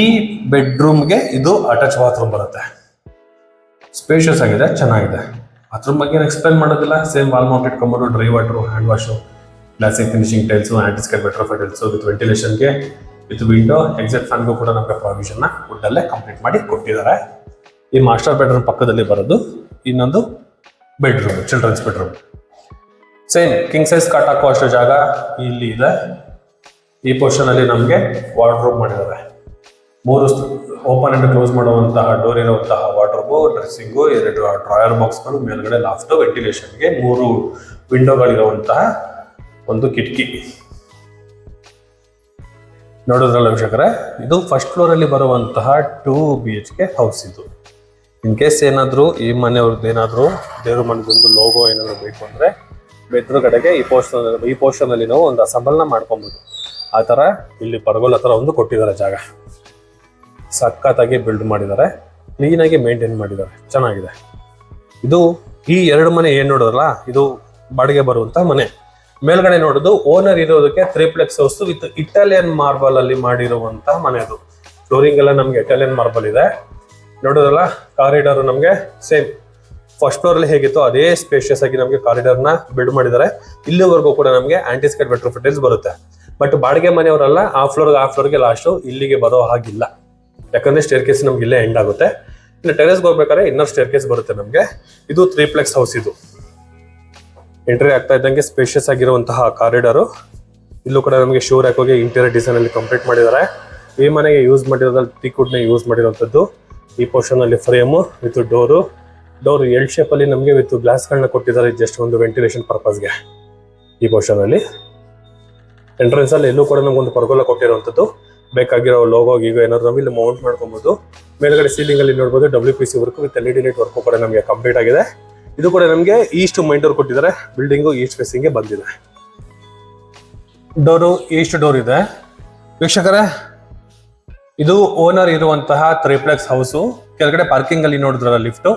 Speaker 1: ಬೆಡ್ರೂಮ್ಗೆ ಇದು ಅಟ್ಯಾಚ್ ಬಾತ್ರೂಮ್ ಬರುತ್ತೆ. ಸ್ಪೇಷಿಯಸ್ ಆಗಿದೆ, ಚೆನ್ನಾಗಿದೆ. ಬಾತ್ರೂಮ್ ಬಗ್ಗೆ ಎಕ್ಸ್ಪ್ಲೈನ್ ಮಾಡೋದಿಲ್ಲ. Same wall mounted commode, dry water, hand wash, glassing finishing tiles, antiskid vitrified tiles with ವೆಂಟಿಲೇಷನ್ಗೆ ವಿತ್ ವಿಂಡೋ, ಎಕ್ಸಾಕ್ಟ್ ಫ್ಯಾನ್ಗೂ ಕೂಡ ನಮಗೆ ಪ್ರಾವಿಷನ್ ವುಡ್ ಅಲ್ಲೇ ಕಂಪ್ಲೀಟ್ ಮಾಡಿ ಕೊಟ್ಟಿದ್ದಾರೆ. ಈ ಮಾಸ್ಟರ್ ಬೆಡ್ರೂಮ್ ಪಕ್ಕದಲ್ಲಿ ಬರೋದು ಇನ್ನೊಂದು bedroom, children's bedroom. Same king size cot ಹಾಕೋ ಅಷ್ಟು ಜಾಗ ಇಲ್ಲಿ ಇದೆ. ಈ ಪೋರ್ಷನ್ ಅಲ್ಲಿ ನಮಗೆ ವಾರ್ಡ್ರೋಬ್ ಮಾಡಿದ್ದಾರೆ. 3 ಓಪನ್ ಅಂಡ್ ಕ್ಲೋಸ್ ಮಾಡುವಂತಹ ಡೋರ್ ಇರುವಂತಹ ವಾರ್ಡ್ರೋಬ್, ಡ್ರೆಸ್ಸಿಂಗು, 2 ಡ್ರಾಯರ್ ಬಾಕ್ಸ್ಗಳು, ಮೇಲ್ಗಡೆ ಲಾಫ್ಟ್, ವೆಂಟಿಲೇಷನ್ಗೆ 3 ವಿಂಡೋಗಳಿರುವಂತಹ ಒಂದು ಕಿಟಕಿ. ನೋಡಿದ್ರಲ್ಲ ವೀಕ್ಷಕರೇ, ಇದು ಫಸ್ಟ್ ಫ್ಲೋರ್ ಅಲ್ಲಿ ಬರುವಂತಹ 2 BHK ಹೌಸ್. ಇದು ಇನ್ ಕೇಸ್ ಏನಾದ್ರು ಈ ಮನೆಯವ್ರದ್ದು ಏನಾದ್ರು ದೇವ್ರ ಮನೆದೊಂದು ಲೋಗೋ ಏನಾದ್ರು ಬೇಕು ಅಂದ್ರೆ ಎದುರುಗಡೆಗೆ ಈ ಪೋರ್ಷನ್ ಅಲ್ಲಿ ನಾವು ಒಂದು ಅಸೆಂಬಲ್ನ ಮಾಡ್ಕೊಬಹುದು. ಆ ತರ ಇಲ್ಲಿ ಪರಗೋಲ ಹತ್ರ ಒಂದು ಕೊಟ್ಟಿದ್ದಾರೆ ಜಾಗ. ಸಖತ್ತಾಗಿ ಬಿಲ್ಡ್ ಮಾಡಿದ್ದಾರೆ, ಕ್ಲೀನ್ ಆಗಿ ಮೇಂಟೈನ್ ಮಾಡಿದ್ದಾರೆ, ಚೆನ್ನಾಗಿದೆ. ಇದು ಈ 2 ಮನೆ ಏನ್ ನೋಡಿದ್ರಲ್ಲ, ಇದು ಬಾಡಿಗೆ ಬರುವಂತ ಮನೆ. ಮೇಲ್ಗಡೆ ನೋಡೋದು ಓನರ್ ಇರೋದಕ್ಕೆ 3 ಹೌಸ್ ವಿತ್ ಇಟಾಲಿಯನ್ ಮಾರ್ಬಲ್ ಅಲ್ಲಿ ಮಾಡಿರುವಂತ ಮನೆ. ಅದು ಫ್ಲೋರಿಂಗ್ ಎಲ್ಲ ನಮ್ಗೆ ಇಟಾಲಿಯನ್ ಮಾರ್ಬಲ್ ಇದೆ. ನೋಡೋದಲ್ಲ, ಕಾರಿಡಾರ್ ನಮ್ಗೆ ಸೇಮ್ ಫಸ್ಟ್ ಫ್ಲೋರ್ ಅಲ್ಲಿ ಹೇಗಿತ್ತು ಅದೇ ಸ್ಪೇಷಿಯಸ್ ಆಗಿ ನಮಗೆ ಕಾರಿಡಾರ್ ನ ಬಿಲ್ಡ್ ಮಾಡಿದ್ದಾರೆ. ಇಲ್ಲಿವರೆಗೂ ಕೂಡ ನಮಗೆ ಆಂಟಿಸ್ಕೇಟ್ ಬೆಟ್ರೋಫೈ ಟೈಲ್ಸ್ ಬರುತ್ತೆ. ಬಟ್ ಬಾಡಿಗೆ ಮನೆಯವರಲ್ಲ, ಆ ಫ್ಲೋರ್ಗೆ ಲಾಸ್ಟ್ ಇಲ್ಲಿಗೆ ಬರೋ ಹಾಗಿಲ್ಲ. ಯಾಕಂದ್ರೆ ಸ್ಟೇರ್ ಕೇಸ್ ನಮ್ಗೆ ಇಲ್ಲೇ ಎಂಡ್ ಆಗುತ್ತೆ. ಇನ್ನು ಟೆರೆಸ್ಗೆ ಹೋಗ್ಬೇಕಾದ್ರೆ ಇನ್ನರ್ ಸ್ಟೇರ್ ಕೇಸ್ ಬರುತ್ತೆ ನಮ್ಗೆ. ಇದು 3 ಹೌಸ್. ಇದು ಎಂಟ್ರಿ ಆಗ್ತಾ ಇದ್ದಂಗೆ ಸ್ಪೇಷಿಯಸ್ ಆಗಿರುವಂತಹ ಕಾರಿಡಾರು. ಇಲ್ಲೂ ಕೂಡ ನಮಗೆ ಶೂ ರ್ಯಾಕ್ ಹೋಗಿ ಇಂಟೀರಿಯರ್ ಡಿಸೈನ್ ಅಲ್ಲಿ ಕಂಪ್ಲೀಟ್ ಮಾಡಿದ್ದಾರೆ. ಈ ಮನೆಗೆ ಯೂಸ್ ಮಾಡಿರೋದ್ರಲ್ಲಿ ಟೀಕ್ವುಡ್ ನ ಯೂಸ್ ಮಾಡಿರುವಂತದ್ದು. ಈ ಪೋರ್ಷನ್ ಅಲ್ಲಿ frame with door L shape ಅಲ್ಲಿ ನಮಗೆ ವಿತ್ ಗ್ಲಾಸ್ ಗಳನ್ನ ಕೊಟ್ಟಿದ್ದಾರೆ, ಜಸ್ಟ್ ಒಂದು ವೆಂಟಿಲೇಷನ್ ಪರ್ಪಸ್ಗೆ. ಈ ಪೋರ್ಷನ್ ಅಲ್ಲಿ ಎಂಟ್ರೆನ್ಸ್ ಅಲ್ಲಿ ಎಲ್ಲೂ ಕೂಡ ನಮ್ಗೊಂದು ಪರ್ಗೋಲ ಕೊಟ್ಟಿರುವಂತದ್ದು. ಬೇಕಾಗಿರೋ ಲೋಗೋ ಗೀಗೋ ಏನಾದ್ರು ನಾವು ಇಲ್ಲಿ ಮೌಂಟ್ ಮಾಡ್ಕೊಬಹುದು. ಮೇಲ್ಗಡೆ ಸೀಲಿಂಗ್ ಅಲ್ಲಿ ನೋಡಬಹುದು WPC work with LED light work ಕೂಡ ನಮಗೆ ಕಂಪ್ಲೀಟ್ ಆಗಿದೆ. ಇದು ಕೂಡ ನಮಗೆ ಈಸ್ಟ್ ಮೈನ್ ಡೋರ್ ಕೊಟ್ಟಿದ್ದಾರೆ. ಬಿಲ್ಡಿಂಗು ಈಸ್ಟ್ ಫೇಸಿಂಗ್ ಬಂದಿದೆ. ಡೋರು ಈಸ್ಟ್ ಡೋರ್ ಇದೆ. ವೀಕ್ಷಕರೇ, ಇದು ಓನರ್ ಇರುವಂತಹ 3 ಹೌಸ್. ಕೆಳಗಡೆ ಪಾರ್ಕಿಂಗ್ ಅಲ್ಲಿ ನೋಡಿದ್ರಲ್ಲ ಲಿಫ್ಟ್,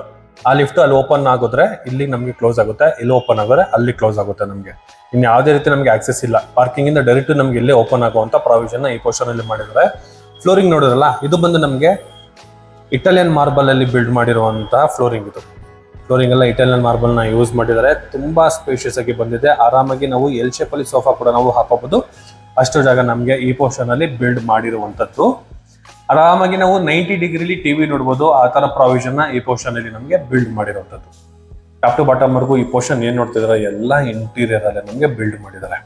Speaker 1: ಆ ಲಿಫ್ಟ್ ಅಲ್ಲಿ ಓಪನ್ ಆಗೋದ್ರೆ ಇಲ್ಲಿ ನಮಗೆ ಕ್ಲೋಸ್ ಆಗುತ್ತೆ, ಇಲ್ಲಿ ಓಪನ್ ಆಗೋದ್ರೆ ಅಲ್ಲಿ ಕ್ಲೋಸ್ ಆಗುತ್ತೆ. ನಮಗೆ ಇನ್ನು ಯಾವುದೇ ರೀತಿ ನಮಗೆ ಆಕ್ಸೆಸ್ ಇಲ್ಲ. ಪಾರ್ಕಿಂಗ್ ಇಂದ ಡೈರೆಕ್ಟ್ ನಮ್ಗೆ ಇಲ್ಲೇ ಓಪನ್ ಆಗುವಂತ ಪ್ರಾವಿಷನ್ ಈ ಪೋರ್ಷನ್ ಅಲ್ಲಿ ಮಾಡಿದ್ದಾರೆ. ಫ್ಲೋರಿಂಗ್ ನೋಡಿದ್ರಲ್ಲ, ಇದು ಬಂದು ನಮಗೆ ಇಟಾಲಿಯನ್ ಮಾರ್ಬಲ್ ಅಲ್ಲಿ ಬಿಲ್ಡ್ ಮಾಡಿರುವಂತಹ ಫ್ಲೋರಿಂಗ್. ಇದು ಫ್ಲೋರಿಂಗ್ ಎಲ್ಲ ಇಟಾಲಿಯನ್ ಮಾರ್ಬಲ್ ನ ಯೂಸ್ ಮಾಡಿದ್ದಾರೆ. ತುಂಬಾ ಸ್ಪೇಷಿಯಸ್ ಆಗಿ ಬಂದಿದೆ. ಆರಾಮಾಗಿ ನಾವು ಎಲ್ ಶೇಪ್ ಅಲ್ಲಿ ಸೋಫಾ ಕೂಡ ನಾವು ಹಾಕೋಬಹುದು. ಅಷ್ಟು ಜಾಗ ನಮಗೆ ಈ ಪೋರ್ಷನ್ ಅಲ್ಲಿ ಬಿಲ್ಡ್ ಮಾಡಿರುವಂತದ್ದು. ಆರಾಮಾಗಿ ನಾವು 90 ಡಿಗ್ರಿಲಿ ಟಿವಿ ನೋಡ್ಬೋದು. ಆ ತರ ಪ್ರಾವಿಷನ್ ಈ ಪೋರ್ಷನ್ ಅಲ್ಲಿ ನಮಗೆ ಬಿಲ್ಡ್ ಮಾಡಿರುವಂತದ್ದು. ಟಾಪ್ ಟು ಬಾಟಮ್ ವರ್ಗು ಈ ಪೋರ್ಷನ್ ಏನ್ ನೋಡ್ತಿದಾರೆ ಎಲ್ಲ ಇಂಟೀರಿಯರ್ ಅಲ್ಲೇ ನಮಗೆ ಬಿಲ್ಡ್ ಮಾಡಿದ್ದಾರೆ.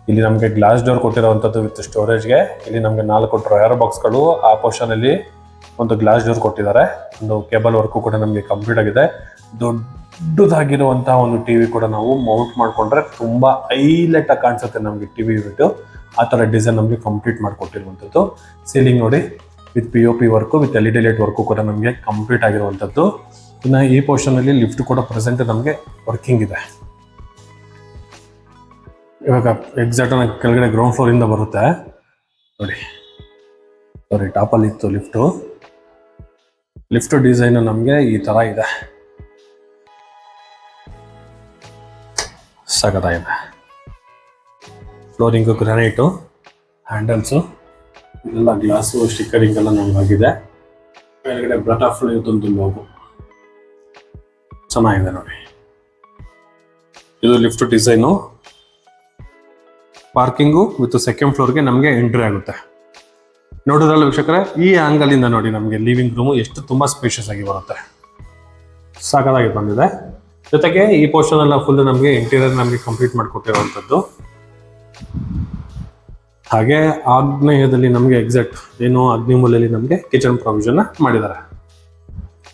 Speaker 1: ಇಲ್ಲಿ ನಮಗೆ ಗ್ಲಾಸ್ ಡೋರ್ ಕೊಟ್ಟಿರುವಂತದ್ದು ವಿತ್ ಸ್ಟೋರೇಜ್ಗೆ. ಇಲ್ಲಿ ನಮಗೆ 4 ಡ್ರಾಯರ್ ಬಾಕ್ಸ್ಗಳು, ಆ ಪೋರ್ಷನ್ ಅಲ್ಲಿ ಒಂದು ಗ್ಲಾಸ್ ಡೋರ್ ಕೊಟ್ಟಿದ್ದಾರೆ. ಒಂದು ಕೇಬಲ್ ವರ್ಕು ಕೂಡ ನಮಗೆ ಕಂಪ್ಲೀಟ್ ಆಗಿದೆ. ದೊಡ್ಡದಾಗಿರುವಂತಹ ಒಂದು ಟಿವಿ ಕೂಡ ನಾವು ಮೌಂಟ್ ಮಾಡ್ಕೊಂಡ್ರೆ ತುಂಬಾ ಹೈಲೈಟ್ ಆಗಿ ಕಾಣಿಸುತ್ತೆ ನಮಗೆ ಟಿವಿ ಯೂನಿಟ್. ಆ ತರ ಡಿಸೈನ್ ನಮಗೆ ಕಂಪ್ಲೀಟ್ ಮಾಡಿಕೊಟ್ಟಿರುವಂತದ್ದು. ಸೀಲಿಂಗ್ ನೋಡಿ with POP work with LED light work ಕೂಡ ನಮಗೆ ಕಂಪ್ಲೀಟ್ ಆಗಿರುವಂತದ್ದು. ಇನ್ನು ಈ ಪೋರ್ಷನ್ ಅಲ್ಲಿ ಲಿಫ್ಟ್ ಕೂಡ ಪ್ರೆಸೆಂಟ್ ನಮಗೆ ವರ್ಕಿಂಗ್ ಇದೆ. ಇವಾಗ ಎಕ್ಸಾಕ್ಟ್ ಕೆಳಗಡೆ ಗ್ರೌಂಡ್ ಫ್ಲೋರ್ ಇಂದ ಬರುತ್ತೆ ನೋಡಿ. ಸಾರಿ, ಟಾಪ್ ಅಲ್ಲಿ ಇತ್ತು ಲಿಫ್ಟ್ ಡಿಸೈನ್ ನಮಗೆ ಈ ತರ ಇದೆ. ಸಖತ್ತಾಗಿದೆ. ಫ್ಲೋರಿಂಗು ಗ್ರಾನೈಟು, ಹ್ಯಾಂಡಲ್ಸು ಎಲ್ಲ ಗ್ಲಾಸು, ಸ್ಟಿಕ್ಕರಿಂಗ್ ಎಲ್ಲ ನಮಗಾಗಿದೆ. ಮೇಲ್ಗಡೆ ಬಟರ್ಫ್ಲೈ ಒಂದು ಲೋಗೋ ಚೆನ್ನಾಗಿದೆ ನೋಡಿ. ಇದು lift design. Parking with second ಫ್ಲೋರ್ಗೆ ನಮಗೆ ಎಂಟ್ರಿ ಆಗುತ್ತೆ. ನೋಡೋದ್ರಲ್ಲ ವೀಕ್ಷಕರೇ, ಈ ಆಂಗಲ್ ಇಂದ ನೋಡಿ ನಮಗೆ ಲಿವಿಂಗ್ ರೂಮು ಎಷ್ಟು ತುಂಬಾ ಸ್ಪೇಷಿಯಸ್ ಆಗಿ ಬರುತ್ತೆ. ಸಾಕಾಗಿ ಬಂದಿದೆ. ಜೊತೆಗೆ ಈ ಪೋರ್ಷನ್ ಎಲ್ಲ ಫುಲ್ ನಮಗೆ ಇಂಟೀರಿಯರ್ ನಮಗೆ ಕಂಪ್ಲೀಟ್ ಮಾಡಿಕೊಟ್ಟಿರುವಂಥದ್ದು. ಹಾಗೆ ಆಗ್ನೇಯದಲ್ಲಿ ನಮಗೆ ಎಕ್ಸಾಕ್ಟ್ ಏನು ಅಗ್ನಿ ಮೂಲೆಯಲ್ಲಿ ನಮಗೆ ಕಿಚನ್ ಪ್ರಾವಿಷನ್ ಮಾಡಿದ್ದಾರೆ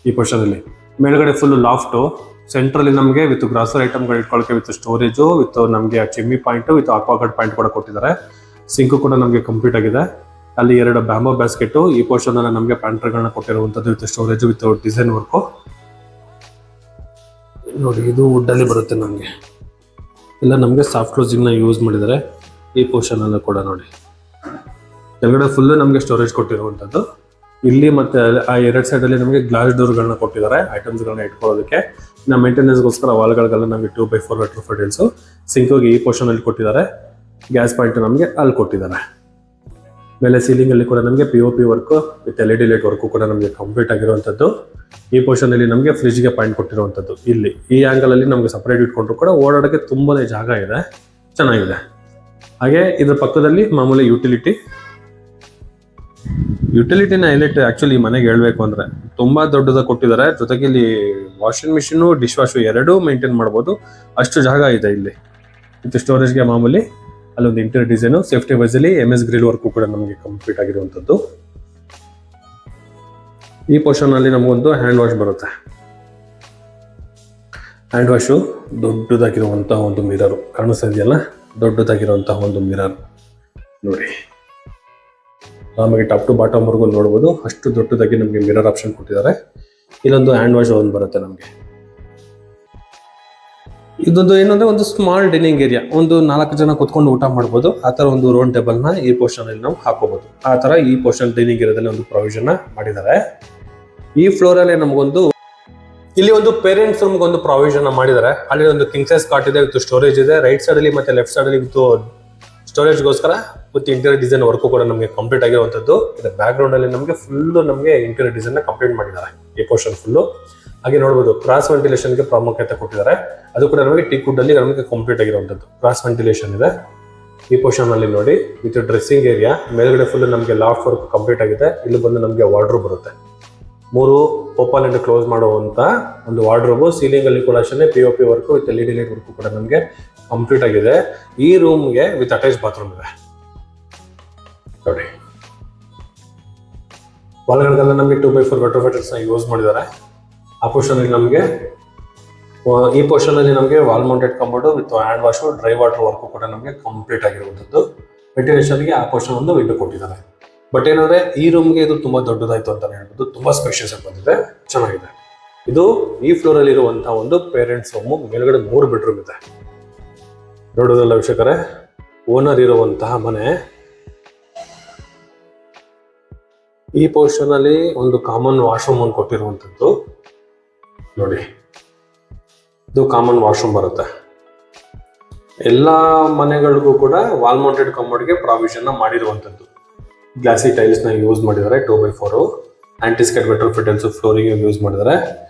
Speaker 1: ಈ ಪೋರ್ಷನ್ ಅಲ್ಲಿ. ಮೇಲ್ಗಡೆ ಫುಲ್ ಲಾಫ್ಟು, ಸೆಂಟ್ರಲ್ಲಿ ನಮಗೆ ವಿತ್ ಗ್ರಾಸರಿ ಐಟಮ್ಗಳು ಇಟ್ಕೊಳ್ಳೋಕೆ ವಿತ್ ಸ್ಟೋರೇಜು ವಿತ್ ನಮಗೆ ಚಿಮ್ಮಿ ಪಾಯಿಂಟ್ ವಿತ್ ಆಕ್ವಾಗಾರ್ಡ್ ಪಾಯಿಂಟ್ ಕೂಡ ಕೊಟ್ಟಿದ್ದಾರೆ. ಸಿಂಕ್ ಕೂಡ ನಮಗೆ ಕಂಪ್ಲೀಟ್ ಆಗಿದೆ. ಅಲ್ಲಿ 2 ಬ್ಯಾಂಬೋ ಬ್ಯಾಸ್ಕೆಟು. ಈ ಪೋರ್ಷನ್ ಅಲ್ಲಿ ನಮಗೆ ಪ್ಯಾಂಟ್ರಿಗಳನ್ನ ಕೊಟ್ಟಿರುವಂಥದ್ದು with storage with design work ನೋಡಿ. ಇದು ವುಡ್ ಅಲ್ಲಿ ಬರುತ್ತೆ ನಮಗೆ. ಎಲ್ಲ ನಮಗೆ ಸಾಫ್ಟ್ ಕ್ಲೋಸಿಂಗ್ ನ ಯೂಸ್ ಮಾಡಿದ್ದಾರೆ. ಈ ಪೋರ್ಷನ್ ಅಲ್ಲೂ ಕೂಡ ನೋಡಿ ಕೆಳಗಡೆ ಫುಲ್ ನಮಗೆ ಸ್ಟೋರೇಜ್ ಕೊಟ್ಟಿರುವಂಥದ್ದು. ಇಲ್ಲಿ ಮತ್ತೆ ಆ ಎರಡು ಸೈಡಲ್ಲಿ ನಮಗೆ ಗ್ಲಾಸ್ ಡೋರ್ಗಳನ್ನ ಕೊಟ್ಟಿದ್ದಾರೆ ಐಟಮ್ಸ್ಗಳನ್ನ ಇಟ್ಕೊಳ್ಳೋದಕ್ಕೆ. ನಮ್ಮ ಮೇಂಟೆನೆನ್ಸ್ಗೋಸ್ಕರ ವಾಲ್ಗಳಿಗೆಲ್ಲ ನಮಗೆ 2x4 ವೆಟ್ರೋಫೈಟಲ್ಸು ಸಿಂಕೋಗಿ ಈ ಪೋರ್ಷನ್ ಅಲ್ಲಿ ಕೊಟ್ಟಿದ್ದಾರೆ. ಗ್ಯಾಸ್ ಪಾಯಿಂಟ್ ನಮಗೆ ಅಲ್ಲಿ ಕೊಟ್ಟಿದ್ದಾರೆ. ಮೇಲೆ ಸೀಲಿಂಗ್ ಅಲ್ಲಿ ಕೂಡ ನಮಗೆ POP work with LED light work ಕೂಡ ನಮಗೆ ಕಂಪ್ಲೀಟ್ ಆಗಿರುವಂಥದ್ದು. ಈ ಪೋರ್ಷನ್ ಅಲ್ಲಿ ನಮಗೆ ಫ್ರಿಜ್ಗೆ ಪಾಯಿಂಟ್ ಕೊಟ್ಟಿರುವಂಥದ್ದು. ಇಲ್ಲಿ ಈ ಆಂಗಲ್ ಅಲ್ಲಿ ನಮಗೆ ಸಪರೇಟ್ ಇಟ್ಕೊಂಡ್ರು ಕೂಡ ಓಡಾಡೋಕ್ಕೆ ತುಂಬಾನೇ ಜಾಗ ಇದೆ, ಚೆನ್ನಾಗಿದೆ. ಹಾಗೆ ಇದ್ರ ಪಕ್ಕದಲ್ಲಿ ಮಾಮೂಲಿ ಯುಟಿಲಿಟಿನ ಹೈಲೈಟ್ ಆಕ್ಚುಲಿ ಮನೆಗೆ ಹೇಳ್ಬೇಕು ಅಂದ್ರೆ ತುಂಬಾ ದೊಡ್ಡದಾಗಿ ಕೊಟ್ಟಿದ್ದಾರೆ. ಜೊತೆಗೆ ಇಲ್ಲಿ ವಾಷಿಂಗ್ ಮಿಷಿನ್, ಡಿಶ್ ವಾಶು ಎರಡೂ ಮೇಂಟೈನ್ ಮಾಡ್ಬೋದು, ಅಷ್ಟು ಜಾಗ ಇದೆ ಇಲ್ಲಿ. ಇದು ಸ್ಟೋರೇಜ್ಗೆ ಮಾಮೂಲಿ ಅಲ್ಲೊಂದು ಇಂಟೀರಿಯರ್ ಡಿಸೈನು, ಸೇಫ್ಟಿ ವೈಸ್ ಅಲ್ಲಿ MS ಗ್ರಿಲ್ ವರ್ಕು ಕೂಡ ನಮಗೆ ಕಂಪ್ಲೀಟ್ ಆಗಿರುವಂಥದ್ದು. ಈ ಪೋರ್ಷನ್ ಅಲ್ಲಿ ನಮಗೊಂದು ಹ್ಯಾಂಡ್ ವಾಶ್ ಬರುತ್ತೆ. ಹ್ಯಾಂಡ್ ವಾಶು ದೊಡ್ಡದಾಗಿರುವಂತಹ ಒಂದು ಮಿರರ್ ಕಾಣಿಸ್ತಾ ಇದೆಯಲ್ಲ, ದೊಡ್ಡದಾಗಿರುವಂತಹ ಒಂದು ಮಿರರ್ ನೋಡಿ. ನಮಗೆ ಟಾಪ್ ಟು ಬಾಟಮ್ ವರ್ಗು ನೋಡ್ಬೋದು, ಅಷ್ಟು ದೊಡ್ಡದಾಗಿ ನಮಗೆ ಮಿರರ್ ಆಪ್ಷನ್ ಕೊಟ್ಟಿದ್ದಾರೆ. ಇಲ್ಲೊಂದು ಹ್ಯಾಂಡ್ ವಾಶ್ ಒಂದು ಬರುತ್ತೆ ನಮಗೆ. ಇದೊಂದು ಏನಂದ್ರೆ ಒಂದು ಸ್ಮಾಲ್ ಡೈನಿಂಗ್ ಏರಿಯಾ, ಒಂದು 4 ಜನ ಕುತ್ಕೊಂಡು ಊಟ ಮಾಡ್ಬೋದು. ಆ ತರ ಒಂದು ರೌಂಡ್ ಟೇಬಲ್ ನ ಈ ಪೋರ್ಷನ್ ಅಲ್ಲಿ ನಾವು ಹಾಕೋಬಹುದು. ಆ ತರ ಈ ಪೋರ್ಷನ್ ಡೈನಿಂಗ್ ಏರಿಯಾದಲ್ಲಿ ಒಂದು ಪ್ರೊವಿಷನ್ ಮಾಡಿದ್ದಾರೆ. ಈ ಫ್ಲೋರ್ ಅಲ್ಲಿ ನಮಗೊಂದು ಇಲ್ಲಿ ಒಂದು ಪೇರೆಂಟ್ಸ್ ರೂಮ್ ಒಂದು ಪ್ರೊವಿಷನ್ ಮಾಡಿದ್ದಾರೆ. ಅಲ್ಲಿ ಒಂದು ಕಿಂಗ್ ಸೈಜ್ ಕಾಟ್ ಇದೆ, ವಿತ್ ಸ್ಟೋರೇಜ್ ಇದೆ. ರೈಟ್ ಸೈಡ್ ಅಲ್ಲಿ ಮತ್ತೆ ಲೆಫ್ಟ್ ಸೈಡ್ ಅಲ್ಲಿ ವಿತ್ ಸ್ಟೋರೇಜ್ಗೋಸ್ಕರ ವಿತ್ ಇಂಟೀರಿಯರ್ ಡಿಸೈನ್ ವರ್ಕು ಕೂಡ ನಮಗೆ ಕಂಪ್ಲೀಟ್ ಆಗಿರುವಂಥದ್ದು. ಇದರ ಬ್ಯಾಕ್ ಗ್ರೌಂಡ್ ಅಲ್ಲಿ ನಮಗೆ ಫುಲ್ ನಮಗೆ ಇಂಟೀರಿಯರ್ ಡಿಸೈನ್ ನ ಕಂಪ್ಲೀಟ್ ಮಾಡಿದ್ದಾರೆ ಈ ಪೋರ್ಷನ್ ಫುಲ್ಲು. ಹಾಗೆ ನೋಡಬಹುದು ಕ್ರಾಸ್ ವೆಂಟಿಲೇಷನ್ಗೆ ಪ್ರಾಮುಖ್ಯತೆ ಕೊಟ್ಟಿದ್ದಾರೆ. ಅದು ಕೂಡ ನಮಗೆ ಟೀಕ್ ವುಡ್ ಅಲ್ಲಿ ನಮಗೆ ಕಂಪ್ಲೀಟ್ ಆಗಿರುವಂಥದ್ದು. ಕ್ರಾಸ್ ವೆಂಟಿಲೇಷನ್ ಇದೆ ಈ ಪೋರ್ಷನ್ ಅಲ್ಲಿ ನೋಡಿ, ವಿತ್ ಡ್ರೆಸ್ಸಿಂಗ್ ಏರಿಯಾ. ಮೇಲ್ಗಡೆ ಫುಲ್ ನಮಗೆ ಲಾಫ್ಟ್ ವರ್ಕ್ ಕಂಪ್ಲೀಟ್ ಆಗಿದೆ. ಇಲ್ಲಿ ಬಂದು ನಮಗೆ ವಾರ್ಡ್ರೋಬ್ ಬರುತ್ತೆ, 3 ಓಪನ್ ಅಂಡ್ ಕ್ಲೋಸ್ ಮಾಡುವಂತ ಒಂದು ವಾರ್ಡ್ರೋಬ್. ಸೀಲಿಂಗ್ ಅಲ್ಲಿ ಕೂಡ ಅಷ್ಟೇ POP work with LED light work ಕೂಡ ನಮಗೆ ಕಂಪ್ಲೀಟ್ ಆಗಿದೆ. ಈ ರೂಮ್ಗೆ ವಿತ್ ಅಟ್ಯಾಚ್ ಬಾತ್ರೂಮ್ ಇದೆ ನೋಡಿ. ವಾಲ್ಗಳಿಗೆಲ್ಲ ನಮಗೆ 2x4 ವೆಟ್ರೋಫೈಟಲ್ಸ್ ನ ಯೂಸ್ ಮಾಡಿದ್ದಾರೆ. ಆ ಪೋರ್ಷನ್ ಅಲ್ಲಿ ನಮಗೆ ಈ ಪೋರ್ಷನ್ ಅಲ್ಲಿ ನಮಗೆ wall mounted commode with hand wash, dry water work ಕೂಡ ನಮಗೆ ಕಂಪ್ಲೀಟ್ ಆಗಿರುವಂಥದ್ದು. ವೆಂಟಿಲೇಷನ್ಗೆ ಆ ಪೋರ್ಷನ್ ಒಂದು ವಿಂಡೋ ಕೊಟ್ಟಿದ್ದಾರೆ. ಬಟ್ ಏನಂದ್ರೆ ಈ ರೂಮ್ಗೆ ಇದು ತುಂಬಾ ದೊಡ್ಡದಾಯ್ತು ಅಂತ ಹೇಳ್ಬೋದು. ತುಂಬಾ ಸ್ಪೇಷಿಯಸ್ ಆಗಿ ಬಂದಿದೆ, ಚೆನ್ನಾಗಿದೆ. ಇದು ಈ ಫ್ಲೋರ್ ಅಲ್ಲಿ ಇರುವಂತಹ ಒಂದು ಪೇರೆಂಟ್ಸ್ ರೂಮ್. ಮೇಲ್ಗಡೆ 3 ಬೆಡ್ರೂಮ್ ಇದೆ. ನೋಡೋದಲ್ಲ ವೀಕ್ಷಕರೇ, ಓನರ್ ಇರುವಂತಹ ಮನೆ. ಈ ಪೋರ್ಷನ್ ಅಲ್ಲಿ ಒಂದು ಕಾಮನ್ ವಾಶ್ರೂಮ್ ಒಂದು ಕೊಟ್ಟಿರುವಂತದ್ದು ನೋಡಿ. ಇದು ಕಾಮನ್ ವಾಶ್ರೂಮ್ ಬರುತ್ತೆ. ಎಲ್ಲಾ ಮನೆಗಳಿಗೂ ಕೂಡ ವಾಲ್ ಮೌಂಟೆಡ್ ಕಮೋಡ್ಗೆ ಪ್ರಾವಿಷನ್ ಮಾಡಿರುವಂತದ್ದು. ಗ್ಲಾಸಿ ಟೈಲ್ಸ್ ನ ಯೂಸ್ ಮಾಡಿದ್ದಾರೆ, 2x4 ಆಂಟಿಸ್ಕೇಟ್ ವೆಟ್ರೋಫೈಟಲ್ಸ್ ಫ್ಲೋರಿಂಗ್ ಯೂಸ್ ಮಾಡಿದ್ದಾರೆ.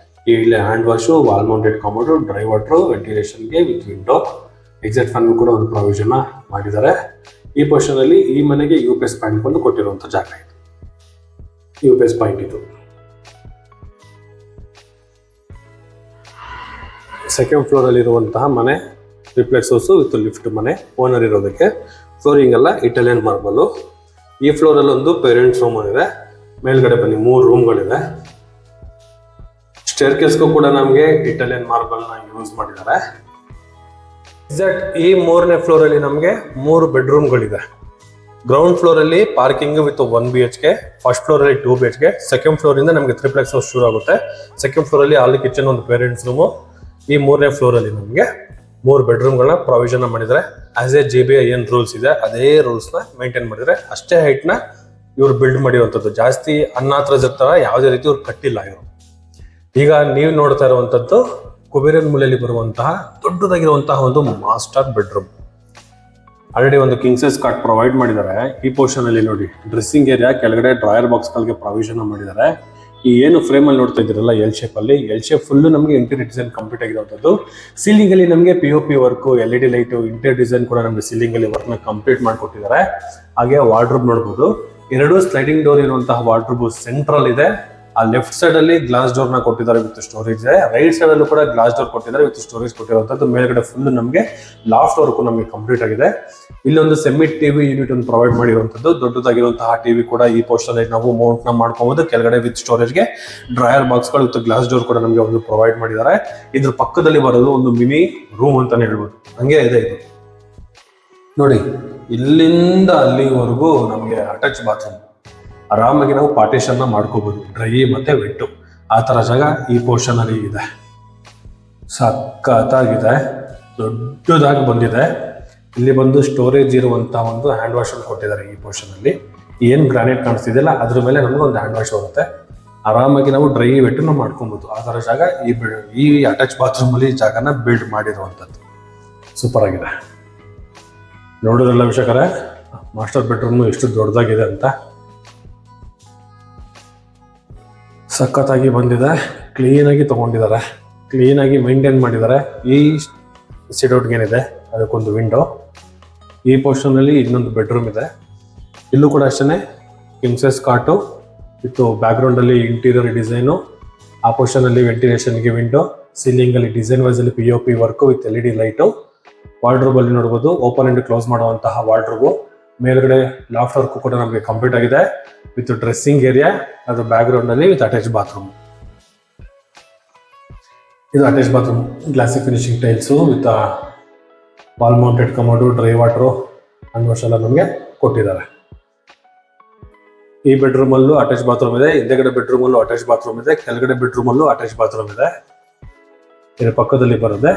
Speaker 1: ಇಲ್ಲಿ hand wash, wall mounted commode, dry water, ವೆಂಟಿಲೇಷನ್ಗೆ ವಿತ್ ವಿಂಡೋ, ಎಕ್ಸಾಕ್ಟ್ ಫ್ಯಾನ್ ಕೂಡ ಒಂದು ಪ್ರಾವಿಷನ್ ಮಾಡಿದ್ದಾರೆ. ಈ ಪೋರ್ಷನ್ ಅಲ್ಲಿ ಈ ಮನೆಗೆ UPS ಪಾಯಿಂಟ್ ಒಂದು ಕೊಟ್ಟಿರುವಂತ ಜಾಗ ಇದೆ. UPS ಪಾಯಿಂಟ್ ಇದು. ಸೆಕೆಂಡ್ ಫ್ಲೋರ್ ಅಲ್ಲಿ ಇರುವಂತಹ ಮನೆ, ರಿಪ್ಲೆಕ್ಸ್ ಹೌಸ್ ವಿತ್ ಲಿಫ್ಟ್ ಮನೆ. ಓನರ್ ಇರೋದಕ್ಕೆ ಫ್ಲೋರಿಂಗ್ ಎಲ್ಲ ಇಟಾಲಿಯನ್ ಮಾರ್ಬಲ್. ಈ ಫ್ಲೋರ್ ಅಲ್ಲಿ ಒಂದು ಪೇರೆಂಟ್ಸ್ ರೂಮ್ ಇದೆ. ಮೇಲ್ಗಡೆ ಬನ್ನಿ, 3 ರೂಮ್ಗಳಿದೆ. ಸ್ಟೇರ್ ಕೇಸ್ಗೂ ಕೂಡ ನಮಗೆ ಇಟಾಲಿಯನ್ ಮಾರ್ಬಲ್ ನ ಯೂಸ್ ಮಾಡಿದ್ದಾರೆ. ಎಕ್ಸಾಕ್ಟ್ ಈ 3ನೇ ಫ್ಲೋರ್ ಅಲ್ಲಿ ನಮಗೆ 3 ಬೆಡ್ರೂಮ್ಗಳಿದೆ. ಗ್ರೌಂಡ್ ಫ್ಲೋರ್ ಅಲ್ಲಿ parking with 1 BHK, first floor ಅಲ್ಲಿ 2 BHK, ಸೆಕೆಂಡ್ ಫ್ಲೋರ್ ಇಂದ ನಮಗೆ 3ಪ್ಲೆಕ್ಸ್ ಹೌಸ್ ಶುರು ಆಗುತ್ತೆ. ಸೆಕೆಂಡ್ ಫ್ಲೋರ್ ಅಲ್ಲಿ ಹಾಲ್, ಕಿಚನ್, ಒಂದು ಪೇರೆಂಟ್ಸ್ ರೂಮು. ಈ 3ನೇ ಫ್ಲೋರ್ ಅಲ್ಲಿ ನಮಗೆ 3 ಬೆಡ್ರೂಮ್ಗಳನ್ನ ಪ್ರಾವಿಷನ್ ಮಾಡಿದ್ರೆ. ಆಸ್ ಎ JBI ಏನ್ ರೂಲ್ಸ್ ಇದೆ ಅದೇ ರೂಲ್ಸ್ ನ ಮೇಂಟೈನ್ ಮಾಡಿದ್ರೆ. ಅಷ್ಟೇ ಹೈಟ್ ನ ಇವ್ರು ಬಿಲ್ಡ್ ಮಾಡಿರುವಂತದ್ದು. ಜಾಸ್ತಿ ಅನ್ನಾತ್ರ ತರ ಯಾವುದೇ ರೀತಿ ಇವ್ರು ಕಟ್ಟಿಲ್ಲ ಇವರು. ಈಗ ನೀವು ನೋಡ್ತಾ ಇರುವಂತದ್ದು ಕುಬೇರನ್ ಮೂಲೆಯಲ್ಲಿ ಬರುವಂತಹ ದೊಡ್ಡದಾಗಿರುವಂತಹ ಒಂದು ಮಾಸ್ಟರ್ ಬೆಡ್ರೂಮ್. ಆಲ್ರೆಡಿ ಒಂದು ಕಿಂಗ್ ಸೈಜ್ ಕಾಟ್ ಪ್ರೊವೈಡ್ ಮಾಡಿದ್ದಾರೆ. ಈ ಪೋರ್ಷನ್ ಅಲ್ಲಿ ನೋಡಿ, ಡ್ರೆಸ್ಸಿಂಗ್ ಏರಿಯಾ, ಕೆಳಗಡೆ ಡ್ರಾಯರ್ ಬಾಕ್ಸ್ ಗಳಿಗೆ ಪ್ರಾವಿಷನ್ ಮಾಡಿದ್ದಾರೆ. ಈ ಏನು ಫ್ರೇಮ್ ಅಲ್ಲಿ ನೋಡ್ತಾ ಇದ್ದೀರಲ್ಲ, ಎಲ್ ಶೇಪ್ ಫುಲ್ ನಮಗೆ ಇಂಟೀರಿಯರ್ ಡಿಸೈನ್ ಕಂಪ್ಲೀಟ್ ಆಗಿರುವಂತದ್ದು. ಸೀಲಿಂಗ್ ಅಲ್ಲಿ ನಮಗೆ POP work, LED light, interior design ಕೂಡ ನಮಗೆ ಸೀಲಿಂಗ್ ಅಲ್ಲಿ ವರ್ಕ್ ನ ಕಂಪ್ಲೀಟ್ ಮಾಡಿಕೊಟ್ಟಿದ್ದಾರೆ. ಹಾಗೆ ವಾರ್ಡ್ರೋಬ್ ನೋಡಬಹುದು, 2 ಸ್ಲೈಡಿಂಗ್ ಡೋರ್ ಇರುವಂತಹ ವಾರ್ಡ್ರೋಬ್ ಸೆಂಟ್ರಲ್ ಇದೆ. ಆ ಲೆಫ್ಟ್ ಸೈಡ್ ಅಲ್ಲಿ ಗ್ಲಾಸ್ ಡೋರ್ ನ ಕೊಟ್ಟಿದ್ದಾರೆ ವಿತ್ ಸ್ಟೋರೇಜ್. ರೈಟ್ ಸೈಡ್ ಅಲ್ಲೂ ಕೂಡ ಗ್ಲಾಸ್ ಡೋರ್ ಕೊಟ್ಟಿದ್ದಾರೆ ವಿತ್ ಸ್ಟೋರೇಜ್ ಕೊಟ್ಟಿರುವಂತದ್ದು. ಮೇಲ್ಗಡೆ ಫುಲ್ ನಮಗೆ ಲಾಫ್ಟ್ ವರ್ಕ್ ನಮಗೆ ಕಂಪ್ಲೀಟ್ ಆಗಿದೆ. ಇಲ್ಲೊಂದು ಸೆಮಿ ಟಿವಿ ಯೂನಿಟ್ ಒಂದು ಪ್ರೊವೈಡ್ ಮಾಡಿರುವಂತದ್ದು. ದೊಡ್ಡದಾಗಿರುವಂತಹ ಟಿವಿ ಕೂಡ ಈ ಪೋರ್ಷನ್ ಅಲ್ಲಿ ನಾವು ಮೌಂಟ್ ನ ಮಾಡ್ಕೋಬಹುದು. ಕೆಳಗಡೆ ವಿತ್ ಸ್ಟೋರೇಜ್ ಗೆ ಡ್ರಾಯರ್ ಬಾಕ್ಸ್ ಗಳು ವಿತ್ ಗ್ಲಾಸ್ ಡೋರ್ ಕೂಡ ನಮಗೆ ಒಂದು ಪ್ರೊವೈಡ್ ಮಾಡಿದ್ದಾರೆ. ಇದ್ರ ಪಕ್ಕದಲ್ಲಿ ಬರೋದು ಒಂದು ಮಿನಿ ರೂಮ್ ಅಂತಾನೆ ಹೇಳ್ಬೋದು. ಹಂಗೆ ಇದೆ ಇದು ನೋಡಿ. ಇಲ್ಲಿಂದ ಅಲ್ಲಿವರೆಗೂ ನಮಗೆ ಅಟ್ಯಾಚ್ ಬಾತ್ರೂಮ್. ಆರಾಮಾಗಿ ನಾವು ಪಾರ್ಟಿಷನ್ ಮಾಡ್ಕೋಬಹುದು, ಡ್ರೈ ಮತ್ತೆ ವೆಟ್ಟು. ಆ ತರ ಜಾಗ ಈ ಪೋರ್ಷನ್ ಅಲ್ಲಿ ಇದೆ. ಸಖತ್ತಾಗಿದೆ, ದೊಡ್ಡದಾಗಿ ಬಂದಿದೆ. ಇಲ್ಲಿ ಬಂದು ಸ್ಟೋರೇಜ್ ಇರುವಂಥ ಒಂದು ಹ್ಯಾಂಡ್ ವಾಶ್ ಅನ್ನು ಕೊಟ್ಟಿದ್ದಾರೆ ಈ ಪೋರ್ಷನ್ ಅಲ್ಲಿ. ಏನು ಗ್ರಾನೈಟ್ ಕಾಣಿಸ್ತಿದೆಯಲ್ಲ ಅದ್ರ ಮೇಲೆ ನಮ್ಗೆ ಒಂದು ಹ್ಯಾಂಡ್ ವಾಶ್ ಬರುತ್ತೆ. ಆರಾಮಾಗಿ ನಾವು ಡ್ರೈ ವೆಟ್ ನಾವು ಮಾಡ್ಕೊಬಹುದು. ಆ ಥರ ಜಾಗ ಈ ಅಟ್ಯಾಚ್ ಬಾತ್ರೂಮ್ ಅಲ್ಲಿ ಜಾಗನ ಬಿಲ್ಡ್ ಮಾಡಿರುವಂಥದ್ದು. ಸೂಪರ್ ಆಗಿದೆ. ನೋಡೋದ್ರಲ್ಲ ವೀಕ್ಷಕರೇ, ಮಾಸ್ಟರ್ ಬೆಡ್ರೂಮ್ ಎಷ್ಟು ದೊಡ್ಡದಾಗಿದೆ ಅಂತ. ಸಖತ್ತಾಗಿ ಬಂದಿದೆ. ಕ್ಲೀನಾಗಿ ತೊಗೊಂಡಿದ್ದಾರೆ, ಕ್ಲೀನಾಗಿ ಮೇಂಟೈನ್ ಮಾಡಿದ್ದಾರೆ. ಈ ಸಿಟೌಟ್ಗೆ ಏನಿದೆ ಅದಕ್ಕೊಂದು ವಿಂಡೋ. ಈ ಪೋರ್ಷನಲ್ಲಿ ಇನ್ನೊಂದು ಬೆಡ್ರೂಮ್ ಇದೆ. ಇಲ್ಲೂ ಕೂಡ ಅಷ್ಟೇ ಕಿಂಗ್ಸೈಸ್ ಕಾಟು ವಿತ್ ಬ್ಯಾಕ್ಗ್ರೌಂಡಲ್ಲಿ ಇಂಟೀರಿಯರ್ ಡಿಸೈನು. ಆ ಪೋರ್ಷನಲ್ಲಿ ವೆಂಟಿಲೇಷನ್ಗೆ ವಿಂಡೋ, ಸೀಲಿಂಗಲ್ಲಿ ಡಿಸೈನ್ ವೈಸಲ್ಲಿ POP work with LED light. ವಾರ್ಡ್ರೋಬಲ್ಲಿ ನೋಡ್ಬೋದು, ಓಪನ್ ಆ್ಯಂಡ್ ಕ್ಲೋಸ್ ಮಾಡುವಂತಹ ವಾರ್ಡ್ರೋಬು. ಮೇಲ್ಗಡೆ ಲಾಫ್ಟ್ ವರ್ಕು ಕೂಡ ನಮಗೆ ಕಂಪ್ಲೀಟ್ ಆಗಿದೆ ವಿತ್ ಡ್ರೆಸ್ಸಿಂಗ್ ಏರಿಯಾ. ಅದು ಬ್ಯಾಕ್ಗ್ರೌಂಡಲ್ಲಿ ವಿತ್ ಅಟ್ಯಾಚ್ ಬಾತ್ರೂಮ್. ಇದು attach bathroom, glassy finishing tiles with wall mounted commode, dry water, hand wash ಎಲ್ಲ ನಮಗೆ ಕೊಟ್ಟಿದ್ದಾರೆ. ಈ ಬೆಡ್ರೂಮಲ್ಲೂ ಅಟ್ಯಾಚ್ ಬಾತ್ರೂಮ್ ಇದೆ, ಹಿಂದೆಗಡೆ ಬೆಡ್ರೂಮಲ್ಲೂ ಅಟ್ಯಾಚ್ ಬಾತ್ರೂಮ್ ಇದೆ, ಕೆಳಗಡೆ ಬೆಡ್ರೂಮಲ್ಲೂ ಅಟ್ಯಾಚ್ ಬಾತ್ರೂಮ್ ಇದೆ. ಇದರ ಪಕ್ಕದಲ್ಲಿ ಬರುತ್ತೆ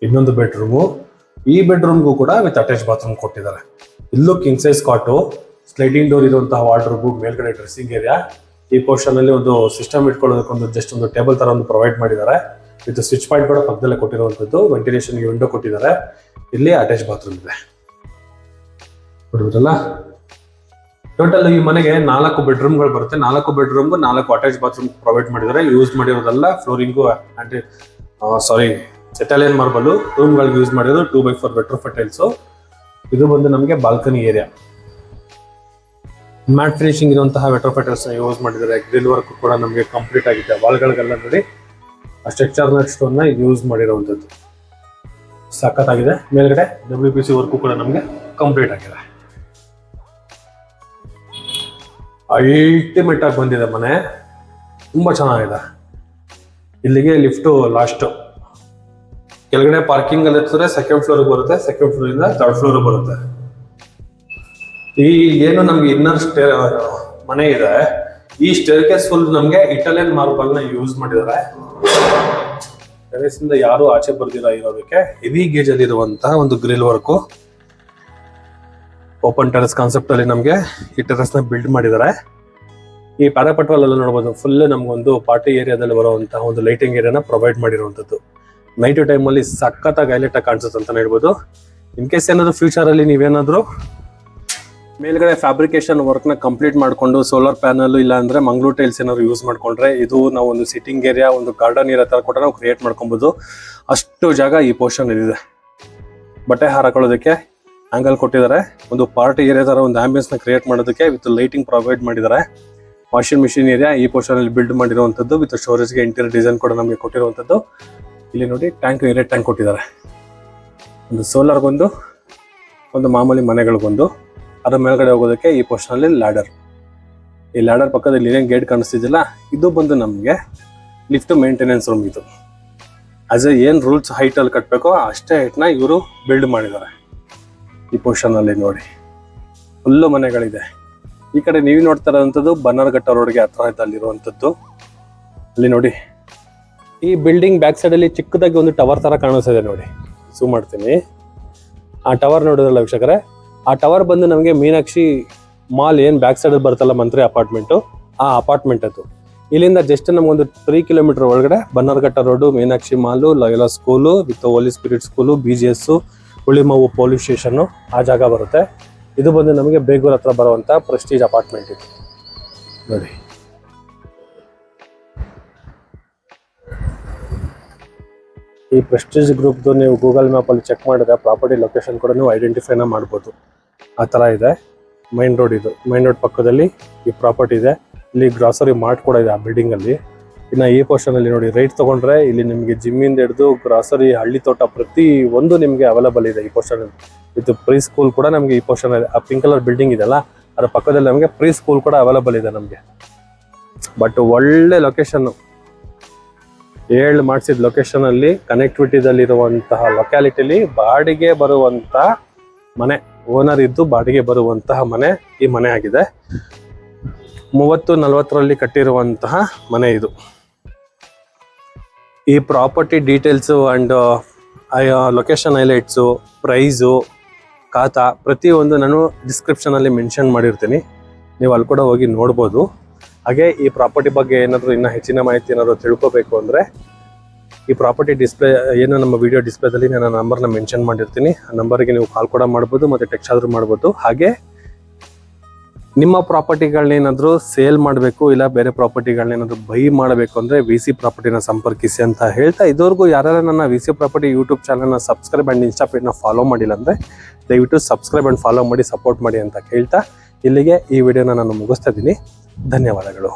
Speaker 1: ಇನ್ನೊಂದು ಬೆಡ್ರೂಮು. ಈ ಬೆಡ್ರೂಮ್ಗೂ ಕೂಡ ವಿತ್ ಅಟ್ಯಾಚ್ ಬಾತ್ರೂಮ್ ಕೊಟ್ಟಿದ್ದಾರೆ. ಇಲ್ಲೂ ಕಿಂಗ್ ಸೈಜ್ ಕಾಟು, ಸ್ಲೈಡಿಂಗ್ ಡೋರ್ ಇರುವಂತಹ ವಾರ್ಡ್ರೋಬ್, ಮೇಲ್ಗಡೆ ಡ್ರೆಸ್ಸಿಂಗ್ ಏರಿಯಾ. ಈ ಪೋರ್ಷನ್ ಅಲ್ಲಿ ಒಂದು ಸಿಸ್ಟಮ್ ಇಟ್ಕೊಳ್ಳೋದಕ್ಕೊಂದು ಜಸ್ಟ್ ಒಂದು ಟೇಬಲ್ ತರ ಒಂದು ಪ್ರೊವೈಡ್ ಮಾಡಿದ್ದಾರೆ ವಿತ್ ಸ್ವಿಚ್ ಪಾಯಿಂಟ್ ಕೂಡ ಪಕ್ಕದಲ್ಲೇ ಕೊಟ್ಟಿರುವಂತದ್ದು. ವೆಂಟಿಲೇಷನ್ಗೆ ವಿಂಡೋ ಕೊಟ್ಟಿದ್ದಾರೆ. ಇಲ್ಲಿ ಅಟ್ಯಾಚ್ ಬಾತ್ರೂಮ್ ಇದೆ. ನೋಡಿದ್ರಲ್ಲ, ಟೋಟಲ್ ಈ ಮನೆಗೆ 4 ಬೆಡ್ರೂಮ್ಗಳು ಬರುತ್ತೆ. 4 ಬೆಡ್ರೂಮ್ಗೂ 4 ಅಟ್ಯಾಚ್ ಬಾತ್ರೂಮ್ ಪ್ರೊವೈಡ್ ಮಾಡಿದ್ದಾರೆ. ಯೂಸ್ ಮಾಡಿರೋದಲ್ಲ ಫ್ಲೋರಿಂಗು ಇಟಾಲಿಯನ್ ಮಾರ್ಬಲ್. ರೂಮ್ಗಳಿಗೆ ಯೂಸ್ ಮಾಡಿರೋದು 2x4 ವೆಟ್ರೋಫೈಟ್ ಟೈಲ್ಸ್. ಇದು ಬಂದು ನಮಗೆ ಬಾಲ್ಕನಿ ಏರಿಯಾ. ಮ್ಯಾಟ್ ಫಿನಿಶಿಂಗ್ ಇರುವಂತಹ ವೆಟ್ರೋಫೈಟ್ ಟೈಲ್ಸ್ ಯೂಸ್ ಮಾಡಿದ್ದಾರೆ. ಗ್ರಿಲ್ ವರ್ಕ್ ಕೂಡ ನಮಗೆ ಕಂಪ್ಲೀಟ್ ಆಗಿದೆ. ವಾಲ್ಗಳಿಗೆಲ್ಲ ನೋಡಿ ಆ ಸ್ಟ್ರಕ್ಚರ್ ಸ್ಟೋನ್ ನ ಯೂಸ್ ಮಾಡಿರುವಂಥದ್ದು ಸಖತ್ತಾಗಿದೆ. ಮೇಲ್ಗಡೆ WPC ವರ್ಕು ಕೂಡ ನಮಗೆ ಕಂಪ್ಲೀಟ್ ಆಗಿದೆ. ಅಲ್ಟಿಮೇಟ್ ಆಗಿ ಬಂದಿದೆ ಮನೆ, ತುಂಬಾ ಚೆನ್ನಾಗಿದೆ. ಇಲ್ಲಿಗೆ ಲಿಫ್ಟ್ ಲಾಸ್ಟ್. ಕೆಳಗಡೆ ಪಾರ್ಕಿಂಗ್ ಅಲ್ಲಿ ಎತ್ತಿದ್ರೆ ಸೆಕೆಂಡ್ ಫ್ಲೋರ್ ಬರುತ್ತೆ, ಸೆಕೆಂಡ್ ಫ್ಲೋರ್ ಇಂದ ಥರ್ಡ್ ಫ್ಲೋರ್ ಬರುತ್ತೆ. ಈ ಏನು ನಮ್ಗೆ ಇನ್ನರ್ ಮನೆ ಇದೆ, ಈ ಸ್ಟೇರ್ ಕೇಸ್ ಫುಲ್ ನಮ್ಗೆ ಇಟಾಲಿಯನ್ ಮಾರ್ಬಲ್ ನ ಯೂಸ್ ಮಾಡಿದ್ದಾರೆ. ಟೆರೇಸ್ ಇಂದ ಯಾರು ಆಚೆ ಬರ್ದಿರ ಇರೋದಕ್ಕೆ ಹೆವಿ ಗೇಜ್ ಅಲ್ಲಿ ಇರುವಂತಹ ಒಂದು grill work. Open terrace concept ಅಲ್ಲಿ ನಮ್ಗೆ ಈ ಟೆರೆಸ್ ನ ಬಿಲ್ಡ್ ಮಾಡಿದ್ದಾರೆ. ಈ ಪ್ಯಾರಾಪಟ್ವಾಲ್ ಎಲ್ಲ ನೋಡಬಹುದು, ಫುಲ್ ನಮ್ಗೊಂದು ಪಾರ್ಟಿ ಏರಿಯಾದಲ್ಲಿ ಬರುವಂತಹ ಒಂದು ಲೈಟಿಂಗ್ ಏರಿಯಾನ ಪ್ರೊವೈಡ್ ಮಾಡಿರುವಂತದ್ದು. ನೈಟ್ ಟೈಮ್ ಅಲ್ಲಿ ಸಖತ್ತಾಗಿ ಹೈಲೈಟ್ ಆಗಿ ಕಾಣಿಸುತ್ತೆ ಅಂತ ಹೇಳ್ಬೋದು. ಇನ್ ಕೇಸ್ ಏನಾದ್ರು ಫ್ಯೂಚರ್ ಅಲ್ಲಿ ನೀವೇನಾದ್ರು ಮೇಲ್ಗಡೆ ಫ್ಯಾಬ್ರಿಕೇಶನ್ ವರ್ಕ್ ನ ಕಂಪ್ಲೀಟ್ ಮಾಡ್ಕೊಂಡು ಸೋಲಾರ್ ಪ್ಯಾನಲ್ ಇಲ್ಲ ಅಂದ್ರೆ ಮಂಗಳೂರು ಟೈಲ್ಸ್ ಏನಾದ್ರು ಯೂಸ್ ಮಾಡ್ಕೊಂಡ್ರೆ ಇದು ನಾವು ಒಂದು ಸಿಟ್ಟಿಂಗ್ ಏರಿಯಾ, ಒಂದು ಗಾರ್ಡನ್ ಏರಿಯಾ ತರ ಕೂಡ ನಾವು ಕ್ರಿಯೇಟ್ ಮಾಡ್ಕೊಬಹುದು. ಅಷ್ಟು ಜಾಗ ಈ ಪೋರ್ಷನ್ ಇದೆ. ಬಟ್ಟೆ ಹಾಕೊಳ್ಳೋದಕ್ಕೆ ಆಂಗಲ್ ಕೊಟ್ಟಿದ್ದಾರೆ. ಒಂದು ಪಾರ್ಟಿ ಏರಿಯಾ ತರ ಒಂದು ಆಂಬಿಯನ್ಸ್ ನ ಕ್ರಿಯೇಟ್ ಮಾಡೋದಕ್ಕೆ ವಿತ್ ಲೈಟಿಂಗ್ ಪ್ರೊವೈಡ್ ಮಾಡಿದ್ದಾರೆ. ವಾಷಿಂಗ್ ಮಿಷಿನ್ ಏರಿಯಾ ಈ ಪೋರ್ಷನ್ ಅಲ್ಲಿ ಬಿಲ್ಡ್ ಮಾಡಿರುವಂತದ್ದು ವಿತ್ ಸ್ಟೋರೇಜ್ಗೆ ಇಂಟೀರಿಯರ್ ಡಿಸೈನ್ ಕೂಡ ನಮಗೆ ಕೊಟ್ಟಿರುವಂತದ್ದು. ಇಲ್ಲಿ ನೋಡಿ ಟ್ಯಾಂಕ್, ಏರಿಯಾ ಟ್ಯಾಂಕ್ ಕೊಟ್ಟಿದ್ದಾರೆ. ಒಂದು ಸೋಲಾರ್ಗೊಂದು, ಒಂದು ಮಾಮೂಲಿ ಮನೆಗಳಿಗೊಂದು. ಅದ್ರ ಮೇಲ್ಗಡೆ ಹೋಗೋದಕ್ಕೆ ಈ ಪೋರ್ಷನ್ ಅಲ್ಲಿ ಲ್ಯಾಡರ್. ಈ ಲ್ಯಾಡರ್ ಪಕ್ಕದಲ್ಲಿ ಏನೇನು ಗೇಟ್ ಕಾಣಿಸ್ತಿದ್ದಿಲ್ಲ, ಇದು ಬಂದು ನಮಗೆ ಲಿಫ್ಟ್ ಮೇಂಟೆನೆನ್ಸ್ ರೂಮ್. ಇದು ಆಸ್ ಏನ್ ರೂಲ್ಸ್ ಹೈಟ್ ಅಲ್ಲಿ ಕಟ್ಟಬೇಕೋ ಅಷ್ಟೇ ಹೈಟ್ ನ ಇವರು ಬಿಲ್ಡ್ ಮಾಡಿದ್ದಾರೆ. ಈ ಪೋರ್ಷನ್ ಅಲ್ಲಿ ನೋಡಿ ಫುಲ್ಲು ಮನೆಗಳಿದೆ. ಈ ಕಡೆ ನೀವು ನೋಡ್ತಾ ಇರೋಂಥದ್ದು ಬನ್ನರ್ಘಟ್ಟ ರೋಡ್ಗೆ ಹತ್ರದಲ್ಲಿರುವಂಥದ್ದು. ಅಲ್ಲಿ ನೋಡಿ ಈ ಬಿಲ್ಡಿಂಗ್ ಬ್ಯಾಕ್ ಸೈಡ್ ಅಲ್ಲಿ ಚಿಕ್ಕದಾಗಿ ಒಂದು ಟವರ್ ತರ ಕಾಣಿಸ್ತಿದೆ ನೋಡಿ, ಝೂಮ್ ಮಾಡ್ತೀನಿ. ಆ ಟವರ್ ನೋಡಿದ್ರಲ್ಲ ವೀಕ್ಷಕರೇ, ಆ ಟವರ್ ಬಂದು ನಮಗೆ ಮೀನಾಕ್ಷಿ ಮಾಲ್ ಏನ್ ಬ್ಯಾಕ್ ಸೈಡ್ ಬರುತ್ತಲ್ಲ ಮಂತ್ರಿ ಅಪಾರ್ಟ್ಮೆಂಟ್, ಆ ಅಪಾರ್ಟ್ಮೆಂಟ್ ಅದು. ಇಲ್ಲಿಂದ ಜಸ್ಟ್ ನಮಗೊಂದು 3 ಕಿಲೋಮೀಟರ್ ಒಳಗಡೆ Bannerghatta road, Meenakshi mall, Loyola school with Holy Spirit school, BGS, Hulimavu police station ಆ ಜಾಗ ಬರುತ್ತೆ. ಇದು ಬಂದು ನಮಗೆ ಬೇಗೂರ್ ಹತ್ರ ಬರುವಂತ ಪ್ರೆಸ್ಟೀಜ್ ಅಪಾರ್ಟ್ಮೆಂಟ್ ಇದು ನೋಡಿ. ಈ ಪ್ರೆಸ್ಟೀಜ್ ಗ್ರೂಪ್ದು ನೀವು ಗೂಗಲ್ ಮ್ಯಾಪಲ್ಲಿ ಚೆಕ್ ಮಾಡಿದ್ರೆ ಪ್ರಾಪರ್ಟಿ ಲೊಕೇಶನ್ ಕೂಡ ನೀವು ಐಡೆಂಟಿಫೈನ ಮಾಡ್ಬೋದು. ಆ ಥರ ಇದೆ. ಮೈನ್ ರೋಡ್ ಇದು, ಮೈನ್ ರೋಡ್ ಪಕ್ಕದಲ್ಲಿ ಈ ಪ್ರಾಪರ್ಟಿ ಇದೆ. ಇಲ್ಲಿ ಗ್ರಾಸರಿ ಮಾರ್ಟ್ ಕೂಡ ಇದೆ ಆ ಬಿಲ್ಡಿಂಗಲ್ಲಿ. ಇನ್ನು ಈ ಪೋರ್ಷನಲ್ಲಿ ನೋಡಿ ರೈಟ್ ತೊಗೊಂಡ್ರೆ ಇಲ್ಲಿ ನಿಮಗೆ ಜಿಮ್ಮಿಂದ ಹಿಡಿದು ಗ್ರಾಸರಿ, ಹಳ್ಳಿ ತೋಟ ಪ್ರತಿ ಒಂದು ನಿಮಗೆ ಅವೈಲೇಬಲ್ ಇದೆ ಈ ಪೋರ್ಷನ್. ಇದು ಪ್ರೀ ಸ್ಕೂಲ್ ಕೂಡ ನಮಗೆ ಈ ಪೋರ್ಷನ್ ಇದೆ. ಆ ಪಿಂಕ್ ಕಲರ್ ಬಿಲ್ಡಿಂಗ್ ಇದೆಲ್ಲ ಅದರ ಪಕ್ಕದಲ್ಲಿ ನಮಗೆ ಪ್ರೀ ಸ್ಕೂಲ್ ಕೂಡ ಅವೈಲೇಬಲ್ ಇದೆ ನಮಗೆ. ಬಟ್ ಒಳ್ಳೆ ಲೊಕೇಶನ್ನು, ಹೇಳಿ ಮಾಡಿಸಿದ ಲೊಕೇಶನ್ ಅಲ್ಲಿ ಕನೆಕ್ಟಿವಿಟಿದಲ್ಲಿರುವಂತಹ ಲೊಕ್ಯಾಲಿಟಿಲಿ ಬಾಡಿಗೆ ಬರುವಂತ ಮನೆ, ಓನರ್ ಇದ್ದು ಬಾಡಿಗೆ ಬರುವಂತಹ ಮನೆ ಈ ಮನೆ ಆಗಿದೆ. 30-40ರಲ್ಲಿ ಕಟ್ಟಿರುವಂತಹ ಮನೆ ಇದು. ಈ property details and location highlights, price, ಖಾತಾ ಪ್ರತಿಯೊಂದು ನಾನು ಡಿಸ್ಕ್ರಿಪ್ಷನಲ್ಲಿ ಮೆನ್ಷನ್ ಮಾಡಿರ್ತೀನಿ. ನೀವು ಅಲ್ಲಿ ಕೂಡ ಹೋಗಿ ನೋಡ್ಬೋದು. ಹಾಗೆ ಈ ಪ್ರಾಪರ್ಟಿ ಬಗ್ಗೆ ಏನಾದರೂ ಇನ್ನೂ ಹೆಚ್ಚಿನ ಮಾಹಿತಿ ಏನಾದರೂ ತಿಳ್ಕೊಬೇಕು ಅಂದರೆ ಈ ಪ್ರಾಪರ್ಟಿ ಡಿಸ್ಪ್ಲೇ ಏನು ನಮ್ಮ ವಿಡಿಯೋ ಡಿಸ್ಪ್ಲೇದಲ್ಲಿ ನಾನು ನಂಬರ್ನ ಮೆನ್ಷನ್ ಮಾಡಿರ್ತೀನಿ. ಆ ನಂಬರ್ಗೆ ನೀವು ಕಾಲ್ ಕೂಡ ಮಾಡ್ಬೋದು ಮತ್ತು ಟೆಕ್ಸ್ಟ್ ಆದರೂ ಮಾಡ್ಬೋದು. ಹಾಗೆ ನಿಮ್ಮ ಪ್ರಾಪರ್ಟಿಗಳನ್ನೇನಾದರೂ ಸೇಲ್ ಮಾಡಬೇಕು ಇಲ್ಲ ಬೇರೆ ಪ್ರಾಪರ್ಟಿಗಳನ್ನೇನಾದರೂ ಬೈ ಮಾಡಬೇಕು ಅಂದರೆ VC ಪ್ರಾಪರ್ಟಿನ ಸಂಪರ್ಕಿಸಿ ಅಂತ ಹೇಳ್ತಾ, ಇದುವರೆಗೂ ಯಾರು ನನ್ನ VC ಪ್ರಾಪರ್ಟಿ ಯೂಟ್ಯೂಬ್ ಚಾನಲ್ನ ಸಬ್ಸ್ಕ್ರೈಬ್ ಆ್ಯಂಡ್ ಇನ್ಸ್ಟಾ ಪೇಜ್ನ ಫಾಲೋ ಮಾಡಿಲ್ಲ ಅಂದರೆ ದಯವಿಟ್ಟು ಸಬ್ಸ್ಕ್ರೈಬ್ ಆ್ಯಂಡ್ ಫಾಲೋ ಮಾಡಿ ಸಪೋರ್ಟ್ ಮಾಡಿ ಅಂತ ಕೇಳ್ತಾ ಇಲ್ಲಿಗೆ ಈ ವಿಡಿಯೋನ ನಾನು ಮುಗಿಸ್ತಾ ಇದ್ದೀನಿ. ಧನ್ಯವಾದಗಳು.